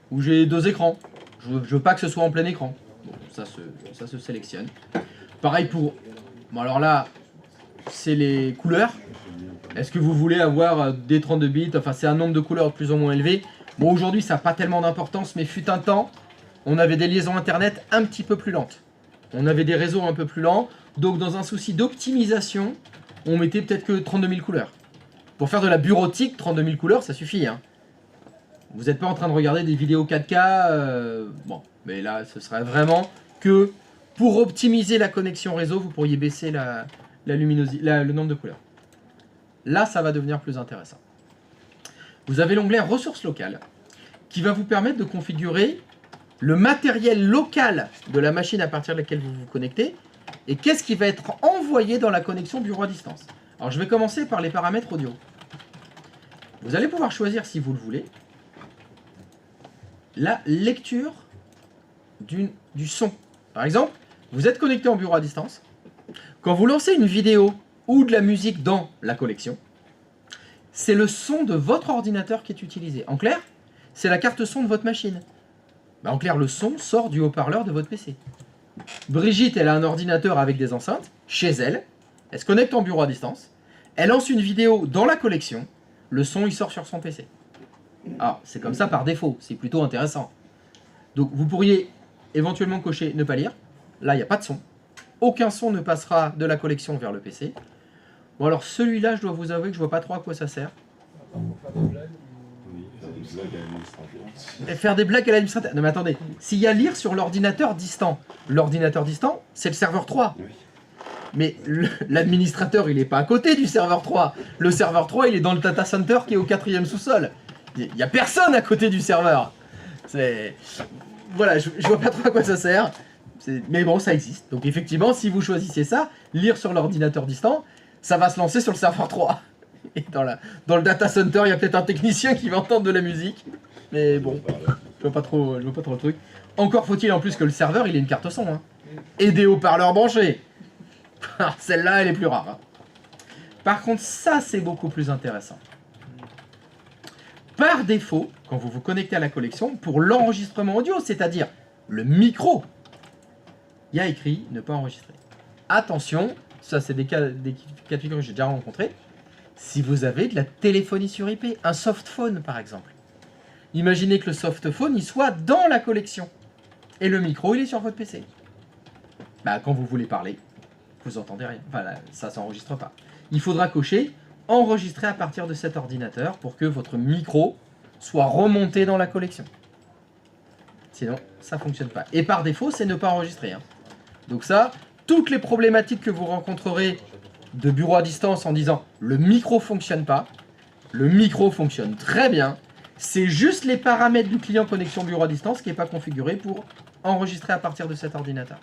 Ou j'ai 2 écrans. Je veux pas que ce soit en plein écran. Bon, ça se sélectionne. Pareil pour... Bon alors là, c'est les couleurs. Est-ce que vous voulez avoir des 32 bits? Enfin, c'est un nombre de couleurs plus ou moins élevé. Bon, aujourd'hui, ça n'a pas tellement d'importance, mais fut un temps, on avait des liaisons Internet un petit peu plus lentes. On avait des réseaux un peu plus lents. Donc, dans un souci d'optimisation, on mettait peut-être que 32 000 couleurs. Pour faire de la bureautique, 32 000 couleurs, ça suffit. Hein. Vous n'êtes pas en train de regarder des vidéos 4K. Bon, mais là, ce serait vraiment que pour optimiser la connexion réseau, vous pourriez baisser la luminosité, le nombre de couleurs. Là, ça va devenir plus intéressant. Vous avez l'onglet ressources locales qui va vous permettre de configurer le matériel local de la machine à partir de laquelle vous vous connectez et qu'est-ce qui va être envoyé dans la connexion bureau à distance. Alors, je vais commencer par les paramètres audio. Vous allez pouvoir choisir, si vous le voulez, la lecture du son. Par exemple, vous êtes connecté en bureau à distance. Quand vous lancez une vidéo ou de la musique dans la collection, c'est le son de votre ordinateur qui est utilisé. En clair, c'est la carte son de votre machine. En clair, le son sort du haut-parleur de votre PC. Brigitte, elle a un ordinateur avec des enceintes, chez elle, elle se connecte en bureau à distance, elle lance une vidéo dans la collection, le son il sort sur son PC. Alors, c'est comme ça par défaut, c'est plutôt intéressant. Donc vous pourriez éventuellement cocher ne pas lire, là il n'y a pas de son. Aucun son ne passera de la collection vers le PC. Bon alors celui-là, je dois vous avouer que je vois pas trop à quoi ça sert. Et faire des blagues à l'administrateur. Non mais attendez, s'il y a lire sur l'ordinateur distant, c'est le serveur 3. Mais l'administrateur, il n'est pas à côté du serveur 3. Le serveur 3, il est dans le data center qui est au 4e sous-sol. Il n'y a personne à côté du serveur. Voilà, je vois pas trop à quoi ça sert. Mais bon, ça existe. Donc effectivement, si vous choisissez ça, lire sur l'ordinateur distant, ça va se lancer sur le serveur 3. Et dans le data center, il y a peut-être un technicien qui va entendre de la musique. Mais bon, je vois pas trop le truc. Encore faut-il en plus que le serveur, il ait une carte son. Hein. Et des haut-parleurs branchés. Celle-là, elle est plus rare. Hein. Par contre, ça, c'est beaucoup plus intéressant. Par défaut, quand vous vous connectez à la collection, pour l'enregistrement audio, c'est-à-dire le micro, il y a écrit ne pas enregistrer. Attention, ça c'est des cas de figure que j'ai déjà rencontrés. Si vous avez de la téléphonie sur IP, un softphone par exemple. Imaginez que le softphone il soit dans la collection et le micro il est sur votre PC. Bah, quand vous voulez parler, vous entendez rien. Enfin, là, ça s'enregistre pas. Il faudra cocher enregistrer à partir de cet ordinateur pour que votre micro soit remonté dans la collection. Sinon, ça ne fonctionne pas. Et par défaut, c'est ne pas enregistrer. Hein. Donc ça, toutes les problématiques que vous rencontrerez de bureau à distance en disant le micro fonctionne pas, le micro fonctionne très bien, c'est juste les paramètres du client connexion bureau à distance qui n'est pas configuré pour enregistrer à partir de cet ordinateur.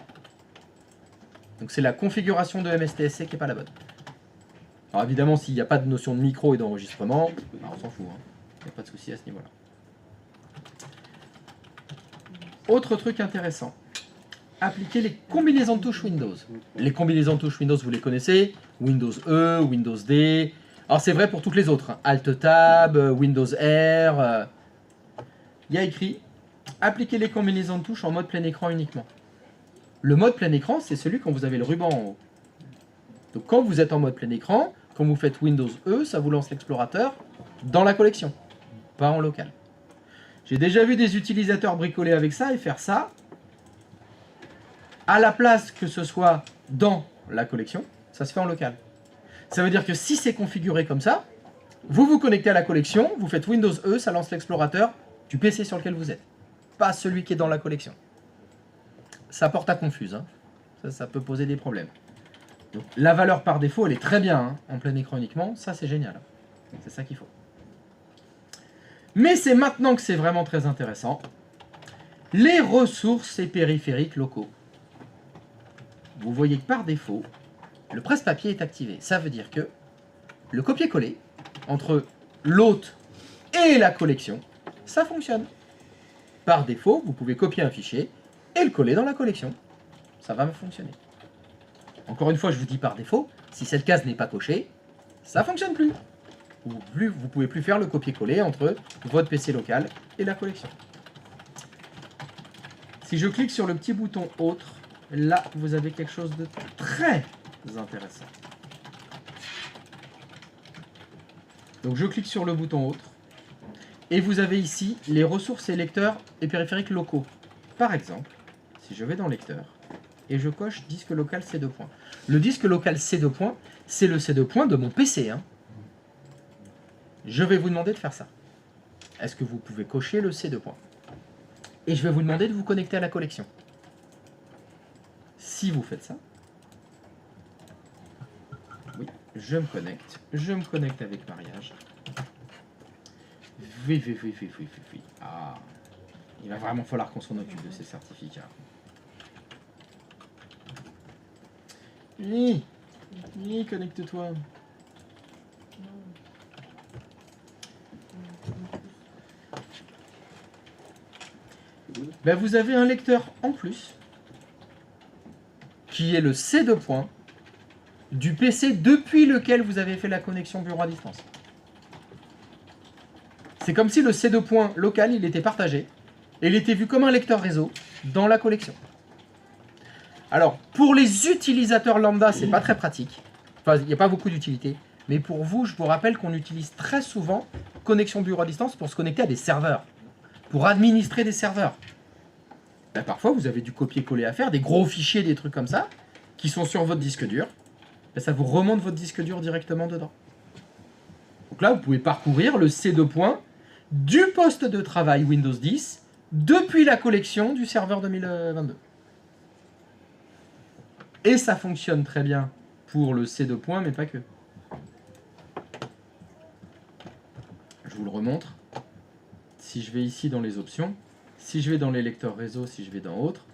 Donc c'est la configuration de MSTSC qui n'est pas la bonne. Alors évidemment, s'il n'y a pas de notion de micro et d'enregistrement, on s'en fout. Il n'y a pas de souci à ce niveau-là. Autre truc intéressant. Appliquer les combinaisons de touches Windows. Les combinaisons de touches Windows, vous les connaissez. Windows E, Windows D. Alors c'est vrai pour toutes les autres. Hein. Alt Tab, Windows R. Il y a écrit appliquer les combinaisons de touches en mode plein écran uniquement. Le mode plein écran, c'est celui quand vous avez le ruban en haut. Donc quand vous êtes en mode plein écran, quand vous faites Windows E, ça vous lance l'explorateur dans la collection, pas en local. J'ai déjà vu des utilisateurs bricoler avec ça et faire ça à la place que ce soit dans la collection, ça se fait en local. Ça veut dire que si c'est configuré comme ça, vous vous connectez à la collection, vous faites Windows E, ça lance l'explorateur du PC sur lequel vous êtes, pas celui qui est dans la collection. Ça porte à confuse, hein. Ça peut poser des problèmes. Donc, la valeur par défaut, elle est très bien, hein, en plein écran uniquement, ça c'est génial. C'est ça qu'il faut. Mais c'est maintenant que c'est vraiment très intéressant. Les ressources et périphériques locaux. Vous voyez que par défaut, le presse-papier est activé. Ça veut dire que le copier-coller entre l'hôte et la collection, ça fonctionne. Par défaut, vous pouvez copier un fichier et le coller dans la collection. Ça va fonctionner. Encore une fois, je vous dis par défaut, si cette case n'est pas cochée, ça ne fonctionne plus. Vous ne pouvez plus faire le copier-coller entre votre PC local et la collection. Si je clique sur le petit bouton « Autre », là, vous avez quelque chose de très intéressant. Donc, je clique sur le bouton « Autre » et vous avez ici les ressources et lecteurs et périphériques locaux. Par exemple, si je vais dans « Lecteur », et je coche disque local C2. Le disque local C2, c'est le C2 de mon PC. Hein. Je vais vous demander de faire ça. Est-ce que vous pouvez cocher le C2? Et je vais vous demander de vous connecter à la collection. Si vous faites ça, oui, je me connecte. Je me connecte avec mariage. Oui. Ah, il va vraiment falloir qu'on s'en occupe de ces certificats. Oui, connecte-toi. Ben, vous avez un lecteur en plus, qui est le C2 du PC depuis lequel vous avez fait la connexion bureau à distance. C'est comme si le C2 local, il était partagé, et il était vu comme un lecteur réseau dans la collection. Alors, pour les utilisateurs lambda, c'est pas très pratique. Enfin, il n'y a pas beaucoup d'utilité. Mais pour vous, je vous rappelle qu'on utilise très souvent connexion bureau à distance pour se connecter à des serveurs, pour administrer des serveurs. Ben, parfois, vous avez du copier-coller à faire, des gros fichiers, des trucs comme ça, qui sont sur votre disque dur. Ben, ça vous remonte votre disque dur directement dedans. Donc là, vous pouvez parcourir le C2 du poste de travail Windows 10 depuis la collection du serveur 2022. Et ça fonctionne très bien pour le C2 points, mais pas que. Je vous le remontre. Si je vais ici dans les options, si je vais dans les lecteurs réseau, si je vais dans autres,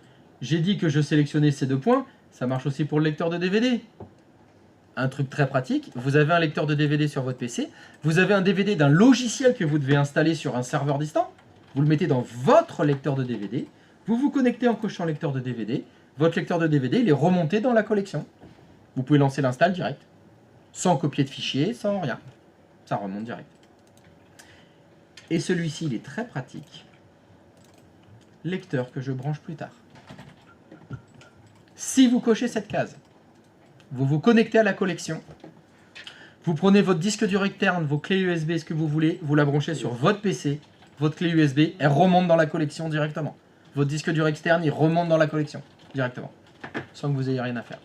j'ai dit que je sélectionnais ces 2 points, ça marche aussi pour le lecteur de DVD. Un truc très pratique, vous avez un lecteur de DVD sur votre PC, vous avez un DVD d'un logiciel que vous devez installer sur un serveur distant, vous le mettez dans votre lecteur de DVD, vous vous connectez en cochant lecteur de DVD, votre lecteur de DVD il est remonté dans la collection. Vous pouvez lancer l'install direct, sans copier de fichier, sans rien. Ça remonte direct. Et celui-ci, il est très pratique. Lecteur que je branche plus tard. Si vous cochez cette case, vous vous connectez à la collection, vous prenez votre disque dur externe, vos clés USB, ce que vous voulez, vous la branchez sur votre PC, votre clé USB, elle remonte dans la collection directement. Votre disque dur externe, il remonte dans la collection directement, sans que vous ayez rien à faire.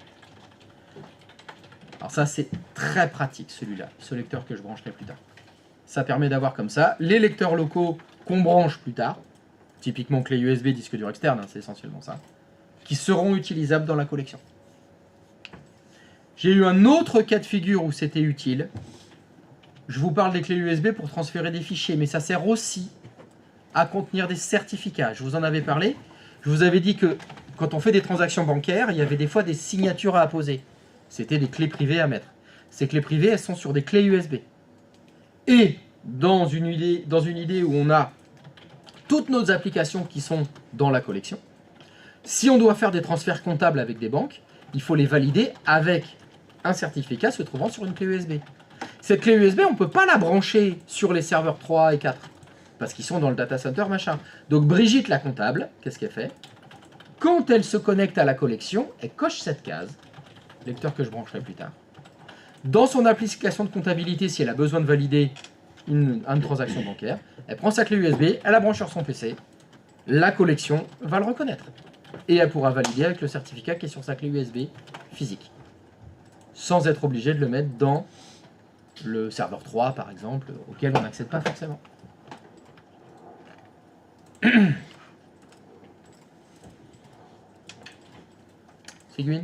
Alors ça, c'est très pratique celui-là, ce lecteur que je brancherai plus tard. Ça permet d'avoir comme ça les lecteurs locaux qu'on branche plus tard, typiquement clé USB, disque dur externe, hein, c'est essentiellement ça, qui seront utilisables dans la collection. J'ai eu un autre cas de figure où c'était utile. Je vous parle des clés USB pour transférer des fichiers, mais ça sert aussi à contenir des certificats. Je vous en avais parlé. Je vous avais dit que quand on fait des transactions bancaires, il y avait des fois des signatures à apposer. C'était des clés privées à mettre. Ces clés privées, elles sont sur des clés USB. Et dans une idée où on a toutes nos applications qui sont dans la collection, si on doit faire des transferts comptables avec des banques, il faut les valider avec un certificat se trouvant sur une clé USB. Cette clé USB, on ne peut pas la brancher sur les serveurs 3 et 4, parce qu'ils sont dans le data center, machin. Donc Brigitte, la comptable, qu'est-ce qu'elle fait? Quand elle se connecte à la collection, elle coche cette case, lecteur que je brancherai plus tard. Dans son application de comptabilité, si elle a besoin de valider une transaction bancaire, elle prend sa clé USB, elle la branche sur son PC, la collection va le reconnaître. Et elle pourra valider avec le certificat qui est sur sa clé USB physique, sans être obligé de le mettre dans le serveur 3, par exemple, auquel on n'accède pas forcément. Seguin ?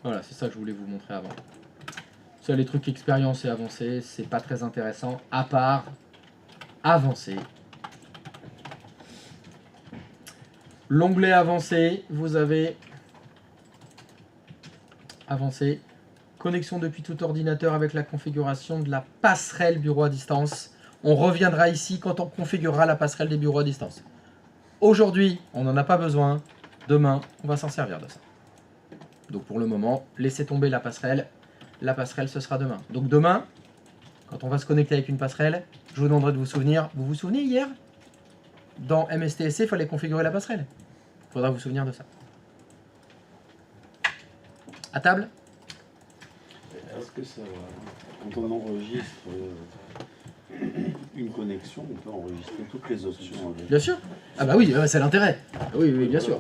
Voilà, c'est ça que je voulais vous montrer avant. Ça, les trucs expérience et avancée, c'est pas très intéressant, à part avancé. L'onglet avancé, vous avez avancé, connexion depuis tout ordinateur avec la configuration de la passerelle bureau à distance. On reviendra ici quand on configurera la passerelle des bureaux à distance. Aujourd'hui, on n'en a pas besoin. Demain, on va s'en servir de ça. Donc pour le moment, laissez tomber la passerelle. La passerelle, ce sera demain. Donc demain, quand on va se connecter avec une passerelle, je vous demanderai de vous souvenir. Vous vous souvenez hier ? Dans MSTSC, il fallait configurer la passerelle. Il faudra vous souvenir de ça. À table ? Est-ce que ça, quand on enregistre une connexion, on peut enregistrer toutes les options avec... Bien sûr. Ah bah oui, c'est l'intérêt. Oui, oui, bien sûr.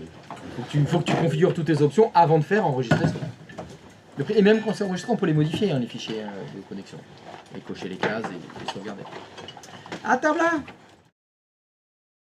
Il faut que tu configures toutes tes options avant de faire enregistrer ça. Et même quand c'est enregistré, on peut les modifier, hein, les fichiers de connexion. Et cocher les cases et sauvegarder. À table là !